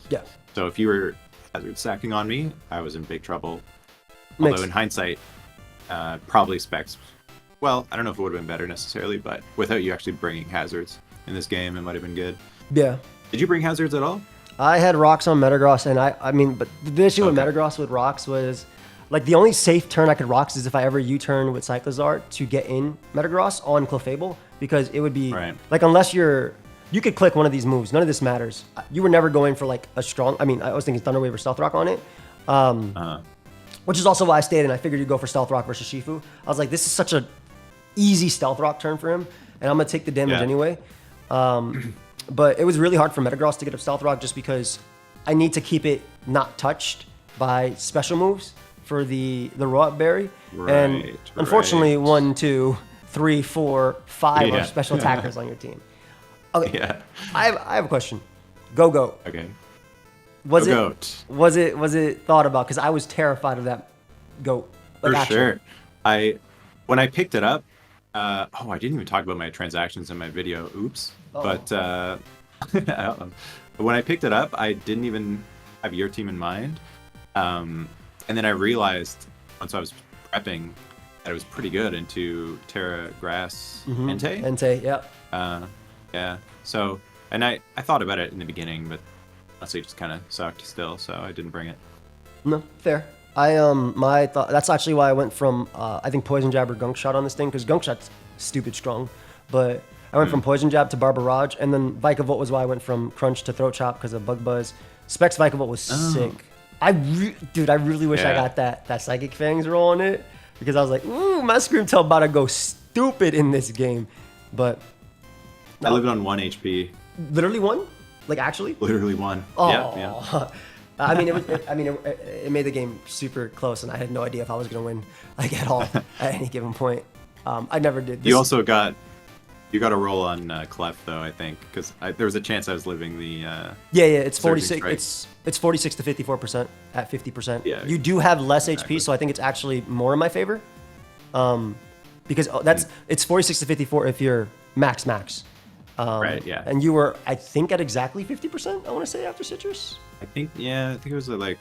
So if you were hazard stacking on me, I was in big trouble. Although in hindsight, probably specs. Well, I don't know if it would have been better necessarily, but without you actually bringing hazards in this game, it might have been good. Yeah. Did you bring hazards at all? I had rocks on Metagross, and I mean, but the issue with Metagross with rocks was, like, the only safe turn I could rocks is if I ever U-turn with Cyclozar to get in Metagross on Clefable, because it would be, like, unless you could click one of these moves, none of this matters. You were never going for, like, a strong, I mean, I was thinking Thunder Wave or Stealth Rock on it, which is also why I stayed, and I figured you'd go for Stealth Rock versus Shifu. I was like, this is such a easy Stealth Rock turn for him, and I'm going to take the damage anyway. But it was really hard for Metagross to get up Stealth Rock just because I need to keep it not touched by special moves for the Rock Berry. And unfortunately, 1, 2, 3, 4, 5 are special attackers on your team. Okay. I have a question. Go. Okay. Was it thought about? Because I was terrified of that goat. For sure. When I picked it up, I didn't even talk about my transactions in my video. Oops. But when I picked it up, I didn't even have your team in mind. And then I realized once I was prepping that it was pretty good into Terra Grass Entei. Entei, yeah. Yeah. So, and I thought about it in the beginning, but honestly, it just kind of sucked still, so I didn't bring it. No, fair. My thought, that's actually why I went from I think Poison Jab or Gunk Shot on this thing, because Gunk Shot's stupid strong, but I went from Poison Jab to Barbarage, and then Vikavolt was why I went from Crunch to Throat Chop because of Bug Buzz. Specs Vikavolt was sick. I really wish I got that Psychic Fangs roll on it, because I was like, ooh, my Screamtail about to go stupid in this game. But I lived on 1 HP. Literally 1? Like actually? Literally 1. Oh. Yeah. I mean, it made the game super close, and I had no idea if I was gonna win like at all at any given point. I never did. You also got a roll on Clef though, I think, because there was a chance I was living the. It's 46. It's 46 to 54% at 50%. Yeah. You do have less HP, so I think it's actually more in my favor. Because it's 46 to 54 if you're max. Right. Yeah. And you were, I think, at exactly 50%. I want to say after Citrus. I think it was right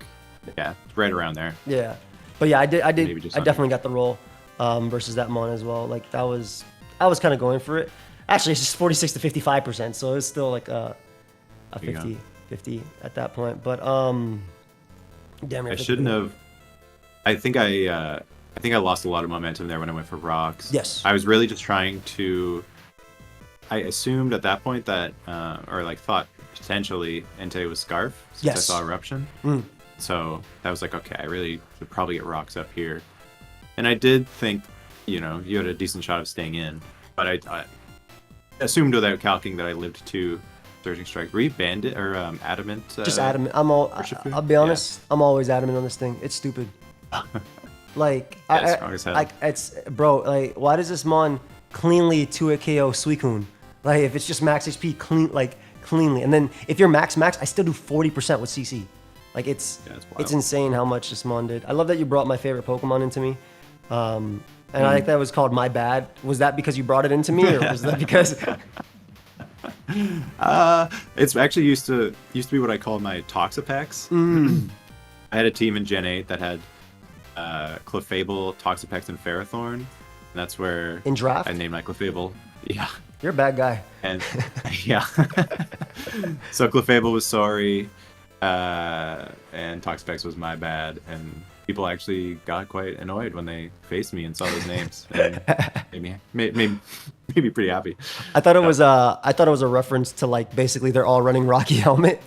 around there. Yeah, but yeah, I definitely got the roll versus that Mon as well. Like I was kind of going for it. Actually, it's just 46 to 55%, so it's still like a 50 at that point. But damn it. I shouldn't have. I think I lost a lot of momentum there when I went for rocks. Yes. I was really just trying to. I assumed at that point that, thought potentially Entei was Scarf since I saw Eruption. So that was like, okay, I really should probably get rocks up here. And I did think, you had a decent shot of staying in. But I assumed without calculating that I lived 2 Surging Strikes. Were you Bandit or Adamant? Just Adamant. I'll be honest, I'm always Adamant on this thing. It's stupid. Like, strong as hell. Like, why does this Mon cleanly 2 KO Suicune? Like, if it's just max HP, cleanly. And then if you're max, I still do 40% with CC. Like it's wild. it's insane how much this mon did. I love that you brought my favorite Pokemon into me. And I think that was called My Bad. Was that because you brought it into me, or was that because? It's actually used to be what I called my Toxapex. I had a team in Gen 8 that had Clefable, Toxapex, and Ferrothorn. And that's where In draft? I named my Clefable. Yeah. You're a bad guy. And yeah. So Clefable was sorry, and Toxapex was my bad, and people actually got quite annoyed when they faced me and saw those names, and made me pretty happy. I thought it was a reference to like basically they're all running Rocky Helmet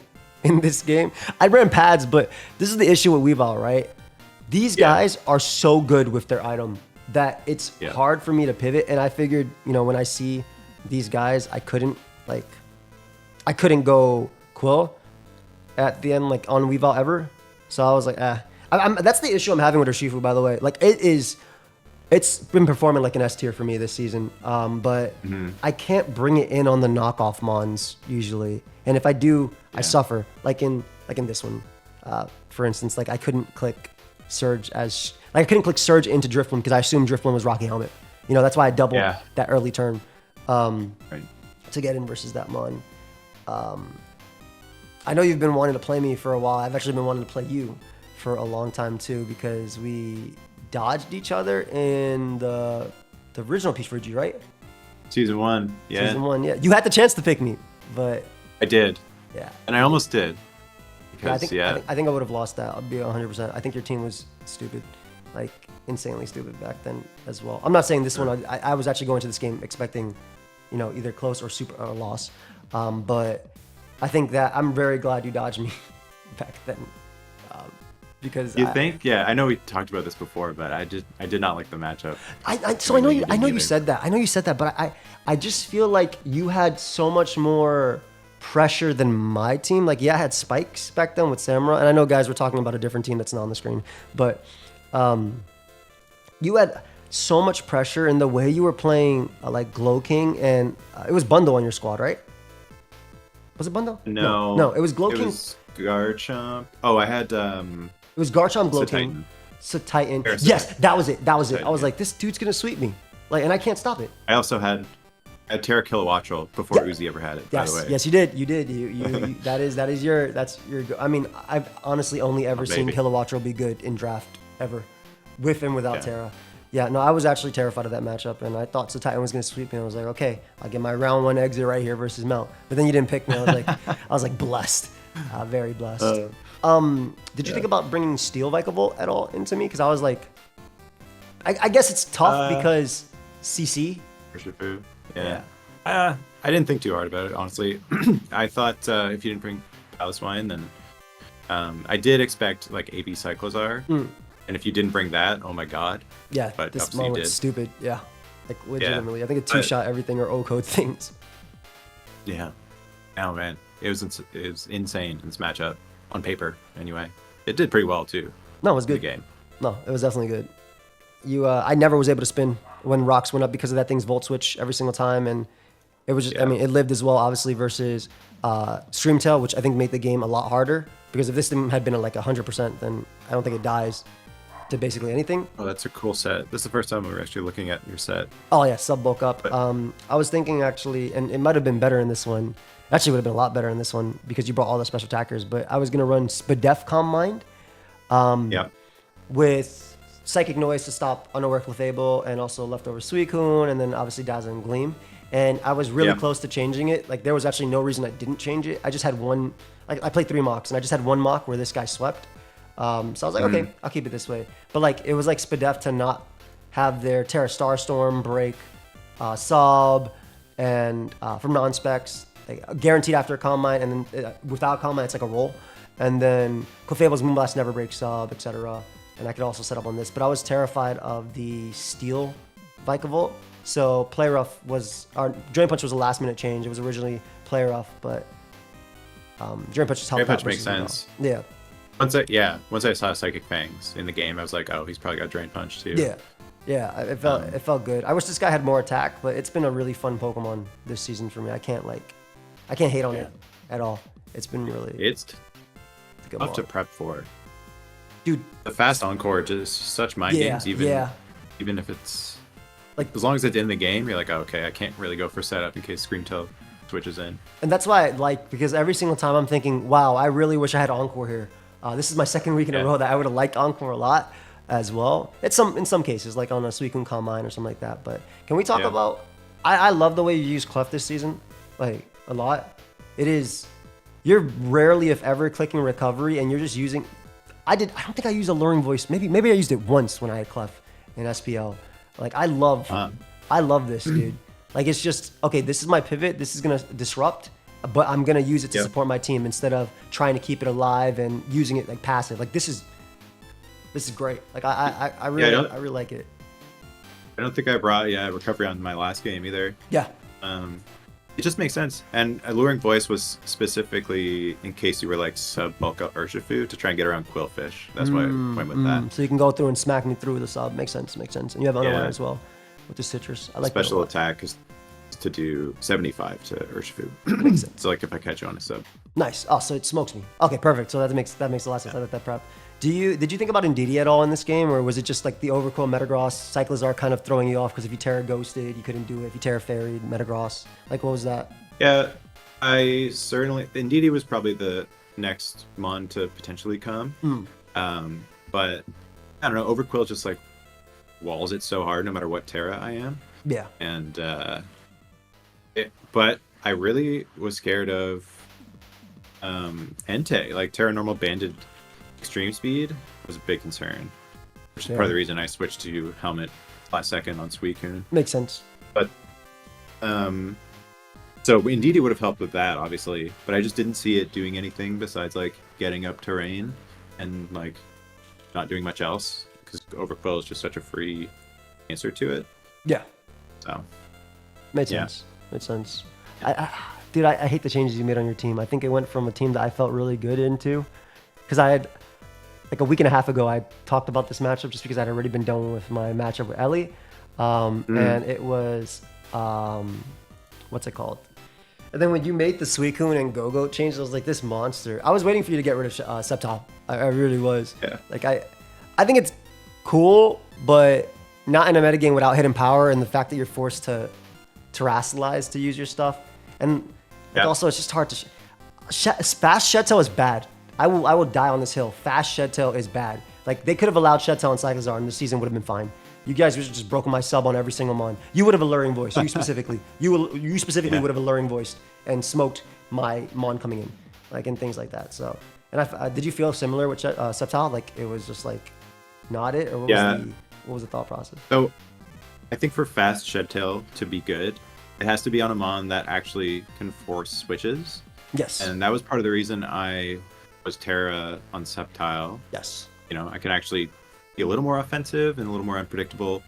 in this game. I ran pads, but this is the issue with Weavile, right? These guys are so good with their item that it's hard for me to pivot, and I figured, when I see these guys, I couldn't go Quill at the end, like on Weavile ever. So I was like, that's the issue I'm having with Urshifu, by the way. Like it's been performing like an S tier for me this season. But I can't bring it in on the knockoff mons usually. And if I do, I suffer. Like in this one, for instance, like I couldn't click Surge I couldn't click Surge into Drifloon because I assumed Drifloon was Rocky Helmet. That's why I doubled that early turn to get in versus that mon. I know you've been wanting to play me for a while. I've actually been wanting to play you for a long time too, because we dodged each other in the original Peach Fuji, right? Season 1, yeah. Season 1, yeah. You had the chance to pick me, but I did. Yeah. And I almost did. I Because think I would have lost that. I'll be 100%. I think your team was stupid, like insanely stupid back then as well. I'm not saying this one. I was actually going to this game expecting, either close or super or loss. But I think that I'm very glad you dodged me back then. Because you think? Yeah, I know we talked about this before, but I did not like the matchup. I know you said that, but I just feel like you had so much more pressure than my team. Like, I had Spikes back then with Samurai, and I know guys were talking about a different team that's not on the screen, but you had so much pressure in the way you were playing like Glow King, and it was Bundle on your squad, right? Was it Bundle? No, it was Glow King. It was Garchomp. Oh, I had It was Garchomp, Glow King, Titan. Parasite. Yes, that was it. I was yeah. like, this dude's gonna sweep me, like, and I can't stop it. I also had Terra Kilowattrel before Uzi ever had it. Yes, by the way. yes, you did. You that's your. I mean, I've honestly only ever seen Kilowattrel be good in draft ever, with and without Terra. Yeah, no, I was actually terrified of that matchup, and I thought Titan was gonna sweep me. I was like, okay, I'll get my round 1 exit right here versus Mount. But then you didn't pick me. I was like blessed, very blessed. Did you think about bringing Steel Vikavolt at all into me? Because I was like, I guess it's tough because CC. Urshifu. Yeah. I didn't think too hard about it, honestly. I thought if you didn't bring Paloswine, then I did expect like AB Cyclozar. And if you didn't bring that, oh my god. Yeah, but this moment was stupid. Yeah, like legitimately. Yeah. I think it two-shot everything or O-code things. Yeah. Oh man, it was insane in this matchup on paper. Anyway, it did pretty well too. No, it was good. The game. No, it was definitely good. I never was able to spin when rocks went up because of that thing's volt switch every single time, and it was just, I mean, it lived as well obviously versus Streamtail, which I think made the game a lot harder, because if this thing had been at like 100%, then I don't think it dies to basically anything. Oh, that's a cool set. This is the first time we're actually looking at your set. Oh yeah, sub bulk up. But, I was thinking actually, and it might have been better in this one. Actually, would have been a lot better in this one because you brought all the special attackers. But I was gonna run Spadef Calm Mind, with Psychic Noise to stop Unaware Clefable, and also Leftover Suicune, and then obviously Dazzling Gleam. And I was really close to changing it. Like, there was actually no reason I didn't change it. I just had one. I played 3 mocks, and I just had one mock where this guy swept. So I was like, okay, I'll keep it this way. But like, it was like Spadef to not have their Terra Starstorm break sub, and from non-specs, like, guaranteed after a Calm Mind, and then without Calm Mind, it's like a roll. And then Clefable's Moonblast never breaks sub, etc. And I could also set up on this. But I was terrified of the Steel Vikavolt. So Play Rough was, our Drain Punch was a last minute change. It was originally Play Rough, but Drain Punch just helped. Drain Punch makes sense. Yeah. Once I saw Psychic Fangs in the game, I was like, oh, he's probably got Drain Punch too. Yeah, it felt good. I wish this guy had more attack, but it's been a really fun Pokemon this season for me. I can't hate on it at all. It's been really. It's Good Tough to ball. prep for. Dude, The fast encore just such mind games, even if it's like, as long as it's in the game, you're like, oh, okay, I can't really go for setup in case Screamtail switches in. and that's why I like, because every single time I'm thinking, wow, I really wish I had encore here. This is my second week in a row that I would have liked encore a lot as well. It's in some cases, like on a Suicune Combine or something like that. But can we talk about? I love the way you use Clef this season, like a lot. It is, you're rarely, if ever, clicking recovery, and you're just using. I don't think I used Alluring Voice. Maybe I used it once when I had Clef in SPL. Like I love this, dude. Like it's just okay. This is my pivot. This is gonna disrupt, but I'm gonna use it to support my team instead of trying to keep it alive and using it like passive. Like this is great. Like I really like it. I don't think I brought recovery on my last game either. Yeah. It just makes sense. And Alluring Voice was specifically in case you were like sub bulk up Urshifu to try and get around Quillfish. That's why I went with that. So you can go through and smack me through with a sub. Makes sense. And you have Unaware as well with the citrus. I like special attack is to do 75 to Urshifu. Makes sense. So like if I catch you on a sub. Nice. Oh, so it smokes me. Okay, perfect. So that makes a lot of sense. I like that prep. Did you think about Indeedee at all in this game, or was it just like the Overqwil Metagross Cyclizar kind of throwing you off because if you Terra Ghosted, you couldn't do it. If you Terra Fairied Metagross, like what was that? Yeah, I certainly Indeedee was probably the next mon to potentially come. But I don't know, Overqwil just like walls it so hard no matter what Terra I am. Yeah. And but I really was scared of Entei, like Terra Normal Banded Extreme Speed was a big concern, which is part of the reason I switched to Helmet last second on Suicune. Makes sense. But so Indeedee would have helped with that, obviously, but I just didn't see it doing anything besides like getting up terrain and like not doing much else because Overqwil is just such a free answer to it. Yeah. So made sense. Made sense. Dude, I hate the changes you made on your team. I think it went from a team that I felt really good into, because I had like a week and a half ago I talked about this matchup just because I'd already been done with my matchup with Ellie, and it was what's it called? And then when you made the Suicune and Go-Go change, I was like, this monster. I was waiting for you to get rid of Sceptile. I really was. Yeah. Like I think it's cool, but not in a metagame without hidden power and the fact that you're forced to terrestrialize to use your stuff. And like also, it's just hard to. Fast Shedtail is bad. I will die on this hill. Fast Shedtail is bad. Like they could have allowed Shedtail and Cyclizar, and the season would have been fine. You guys would have just broken my sub on every single mon. You would have Alluring Voice. You specifically. You specifically would have Alluring Voiced and smoked my mon coming in, like and things like that. So, and did you feel similar with Sceptile? Like it was just like not it, or what was the thought process? So, I think for fast Shedtail to be good, it has to be on a mon that actually can force switches. Yes. And that was part of the reason I was Terra on Sceptile. Yes. You know, I can actually be a little more offensive and a little more unpredictable.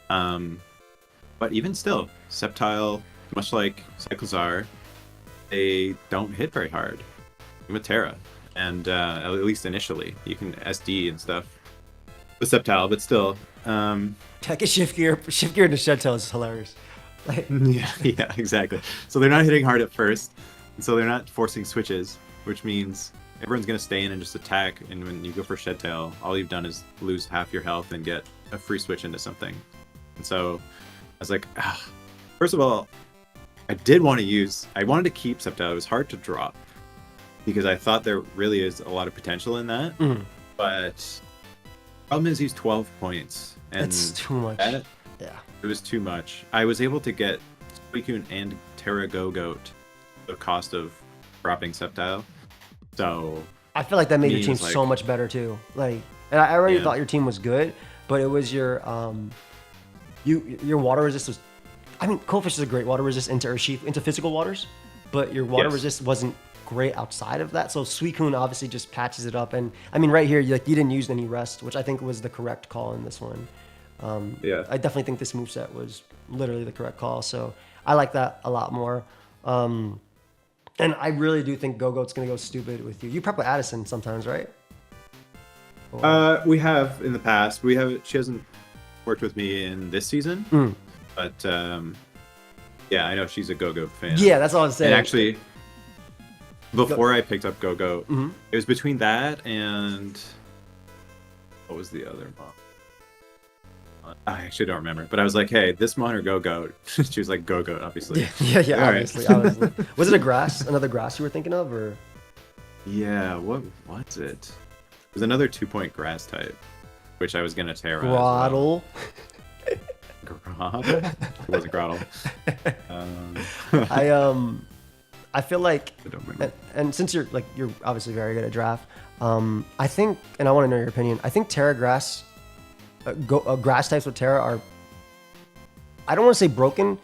But even still, Sceptile, much like Cyclizar, they don't hit very hard. Even with Terra. And at least initially. You can SD and stuff with Sceptile, but still. I guess shift gear into Shedtail is hilarious. Like, yeah, exactly. So they're not hitting hard at first, and so they're not forcing switches, which means everyone's going to stay in and just attack, and when you go for Shedtail, all you've done is lose half your health and get a free switch into something. And so I was like, first of all, I wanted to keep Sceptile. It was hard to drop, because I thought there really is a lot of potential in that, but the problem is he's 12 points. And it's too much. It was too much. I was able to get Suicune and Terra Go-Goat the cost of dropping Sceptile. So I feel like that made your team so much better too. Like, and I already thought your team was good, but it was your water resist was. I mean, Quillfish is a great water resist into physical waters, but your water resist wasn't great outside of that. So Suicune obviously just patches it up, and I mean, right here, you didn't use any rest, which I think was the correct call in this one. I definitely think this moveset was literally the correct call, so I like that a lot more. And I really do think Go-Goat's going to go stupid with you. You prep with Addison sometimes, right? We have in the past. She hasn't worked with me in this season, but I know she's a Go-Goat fan. Yeah, that's all I'm saying. And actually, before I picked up Go-Go. Mhm. It was between that and what was the other mon? I actually don't remember. But I was like, hey, this mon or Go-Go? She was like, Go-Go, obviously. Yeah, All right. obviously. Was it another grass you were thinking of, or? Yeah, what was it? It was another 2-point grass type, which I was gonna Terra. As well. Grottle. It wasn't Grottle. I feel like, I don't remember. and since you're obviously very good at draft, I think, and I want to know your opinion. I think Terra grass, grass types with Terra are, I don't want to say broken,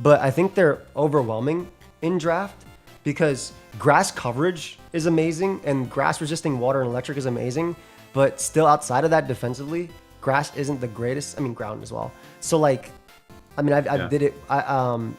but I think they're overwhelming in draft because grass coverage is amazing and grass resisting water and electric is amazing, but still outside of that defensively, grass isn't the greatest. I mean, ground as well. So like, I mean, I did it.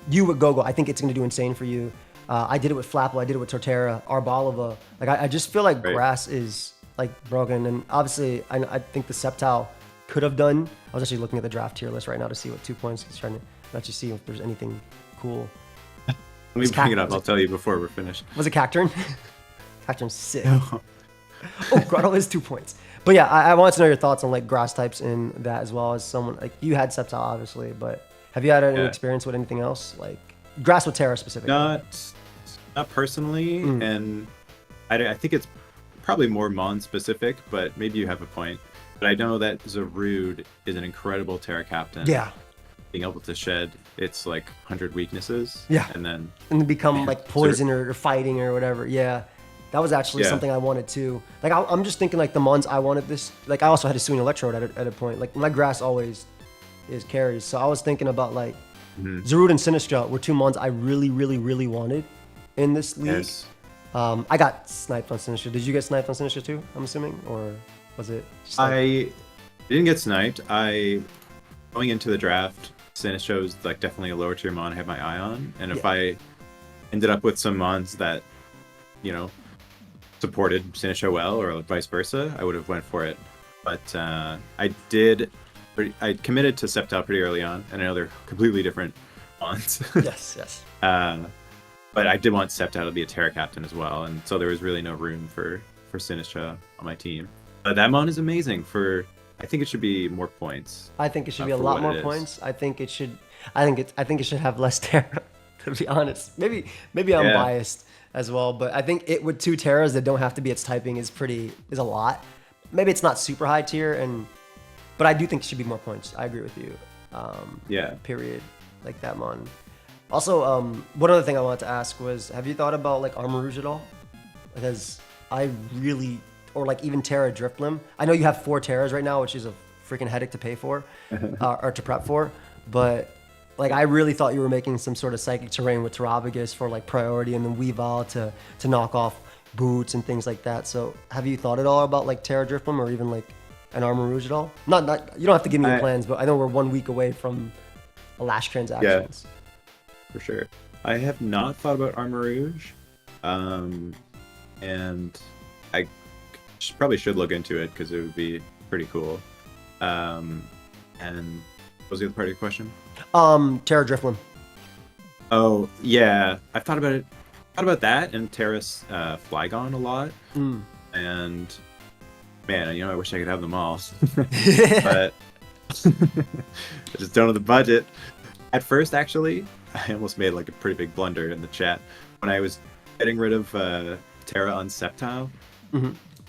You with Go-Go, I think it's going to do insane for you. I did it with Flapple. I did it with Torterra, Arboliva. Like, I just feel like grass is like broken. And obviously, I think the Sceptile could have done. I was actually looking at the draft tier list right now to see what 2 points. He's trying to actually see if there's anything cool. Let me bring it up. I'll tell you before we're finished. Was it Cacturn? Cacturn's sick. Oh, Grottle is 2 points. But yeah, I wanted to know your thoughts on like grass types in that as well as someone like you had Sceptile obviously, but have you had any experience with anything else like grass with Terra specifically? Not personally, and I think it's probably more Mon specific, but maybe you have a point. But I know that Zarude is an incredible Terra captain. Yeah. Being able to shed its like 100 weaknesses. Yeah. And then become like poison or fighting or whatever. Yeah. That was actually something I wanted too. Like I'm just thinking like the Mons I wanted this. Like I also had a swing Electrode at a point. Like my grass always is carries. So I was thinking about like Zarude and Sinistra were 2 Mons I really, really, really wanted in this league. Yes. I got sniped on Sinistra. Did you get sniped on Sinistra too? I'm assuming, or was it? Just like... I didn't get sniped. Going into the draft, Sinistra was like definitely a lower tier Mon I had my eye on, and if I ended up with some Mons that, you know, supported Sinistra well, or vice versa, I would have went for it. But I committed to Sceptile pretty early on, and I know they're completely different Mons. Yes. But I did want Sceptile to be a Terra captain as well, and so there was really no room for Sinistra on my team. That Mon is amazing for. I think it should be more points. I think it should be a lot more points. I think it should have less Terra. To be honest, maybe I'm biased as well, but I think it with 2 Terras that don't have to be its typing is a lot. Maybe it's not super high tier, but I do think it should be more points. I agree with you. Period. Like that Mon. Also, one other thing I wanted to ask was, have you thought about like Armor Rouge at all? Because I really, or like even Terra Driftblim. I know you have 4 Terras right now, which is a freaking headache to pay for, or to prep for. But like I really thought you were making some sort of Psychic Terrain with Terravigus for like priority, and then Weavile to knock off boots and things like that. So have you thought at all about like Terra Driftblim or even like an Armor Rouge at all? Not you don't have to give me your plans, but I know we're 1 week away from a last transactions. Yeah, for sure. I have not thought about Armor Rouge, and I probably should look into it because it would be pretty cool. And what was the other part of your question? Terra Driftblim. Oh yeah, I've thought about it. Thought about that and Terra's Flygon a lot. And man, you know, I wish I could have them all, but I just don't have the budget. At first, actually, I almost made like a pretty big blunder in the chat when I was getting rid of Terra on Sceptile.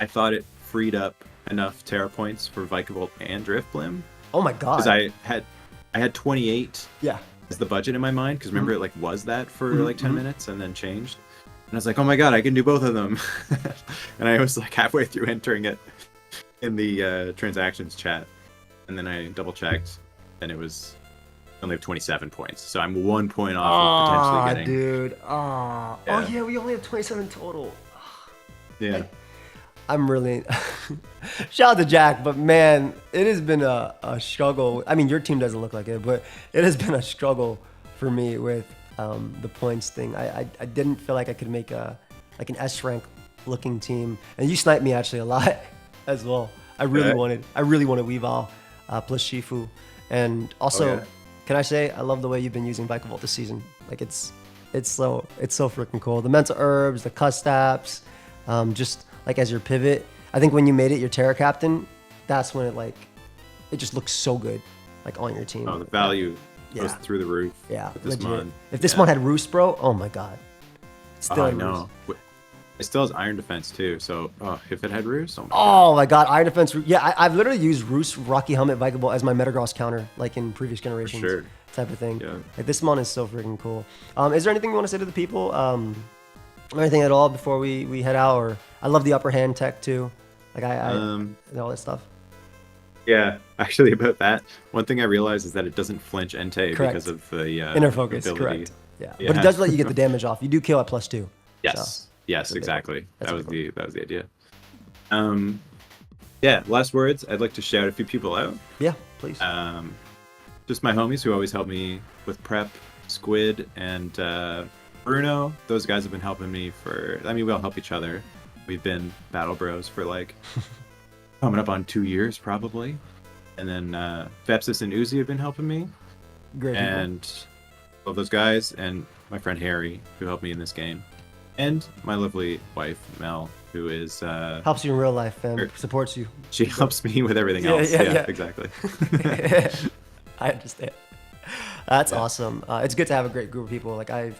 I thought it freed up enough Terra points for Vikavolt and Driftblim. Oh my god! Because I had 28 as the budget in my mind. Because remember, it like was that for like 10 minutes and then changed. And I was like, oh my god, I can do both of them. And I was like halfway through entering it in the transactions chat, and then I double checked, and it was only have 27 points. So I'm 1 point off of potentially getting. Dude. Oh yeah, we only have 27 total. Yeah. I'm really shout out to Jack, but man, it has been a struggle. I mean, your team doesn't look like it, but it has been a struggle for me with the points thing. I didn't feel like I could make an S rank looking team, and you sniped me actually a lot as well. I really wanted Weavile plus Shifu, and also can I say I love the way you've been using Vikavolt this season. Like it's it's so freaking cool. The mental herbs, the cust apps, just like as your pivot. I think when you made it your Terra captain, that's when it just looks so good, like on your team. Oh, the value goes through the roof. Yeah, with this mod. If this mod had Roost, bro, oh my god. It's still I know. It still has Iron Defense too, so if it had Roost, oh my god, Iron Defense. Yeah, I've literally used Roost, Rocky Helmet, Vikable as my Metagross counter, like in previous generations. For sure. Type of thing. Yeah. Like this mod is so freaking cool. Is there anything you want to say to the people? Or anything at all before we head out? Or I love the upper hand tech too. Like and all that stuff. Yeah, actually about that, one thing I realized is that it doesn't flinch Entei because of the inner focus. ability. Correct. Yeah, but it does let you get the damage off. You do kill at +2. Yes. So. Yes, exactly. That was the idea. Yeah, last words. I'd like to shout a few people out. Yeah, please. Just my homies who always help me with prep, Squid and Bruno. Those guys have been helping me we all help each other. We've been battle bros for like coming up on 2 years probably. And then Vepsis and Uzi have been helping me. Great. And love those guys, and my friend Harry who helped me in this game. And my lovely wife, Mel, who is... helps you in real life and supports you. She helps me with everything else. Yeah, exactly. I understand. That's awesome. It's good to have a great group of people. Like I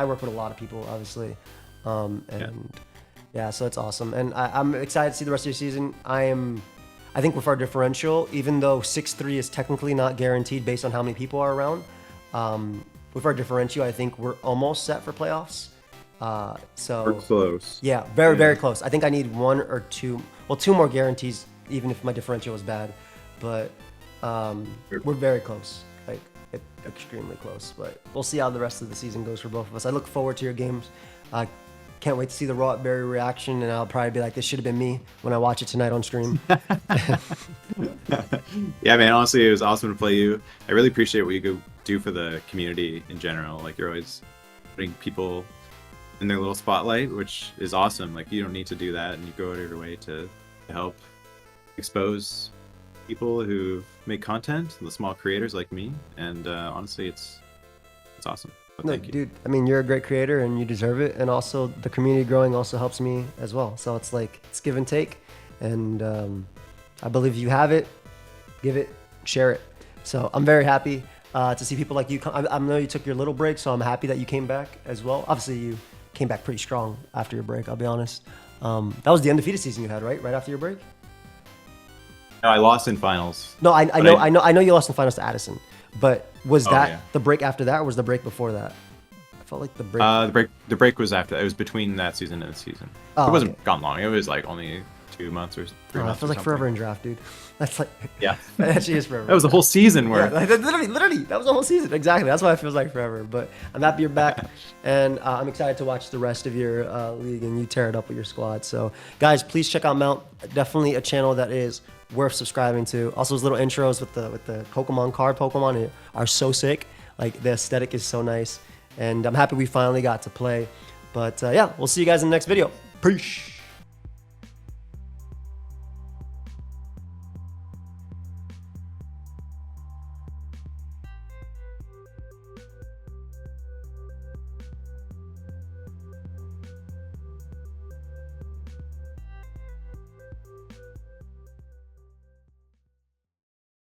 work with a lot of people, obviously. So it's awesome. And I'm excited to see the rest of your season. I think with our differential, even though 6-3 is technically not guaranteed based on how many people are around, with our differential, I think we're almost set for playoffs. We're close. Yeah, very close. I think I need 1 or 2, well, 2 more guarantees, even if my differential was bad. But we're very close, like extremely close. But we'll see how the rest of the season goes for both of us. I look forward to your games. I can't wait to see the Raw Berry reaction, and I'll probably be like, this should have been me when I watch it tonight on stream. Yeah, man, honestly, it was awesome to play you. I really appreciate what you do for the community in general. Like, you're always putting people in their little spotlight, which is awesome. Like, you don't need to do that, and you go out of your way to help expose people who make content, the small creators like me. And honestly, it's awesome. So thank you. Dude, I mean, you're a great creator and you deserve it. And also the community growing also helps me as well. So it's like, it's give and take. And I believe you have it, give it, share it. So I'm very happy to see people like you come. I know you took your little break, so I'm happy that you came back as well. Obviously, you came back pretty strong after your break, I'll be honest. That was the undefeated season you had, right? Right after your break? No, I lost in finals. No, I know you lost in finals to Addison. But was that yeah. the break after that, or was the break before that? I felt like the break. The break was after. It was between that season and this season. It wasn't gone long. It was like only 2 months or 3 months. It feels like forever in draft, dude. That's like yeah. That actually is forever. That was the whole season worth. Yeah, literally, that was the whole season. Exactly. That's why it feels like forever. But I'm happy you're back, and I'm excited to watch the rest of your league and you tear it up with your squad. So, guys, please check out Mount. Definitely a channel that is worth subscribing to. Also, those little intros with the Pokemon card Pokemon are so sick. Like, the aesthetic is so nice, and I'm happy we finally got to play. But yeah, we'll see you guys in the next video. Peace.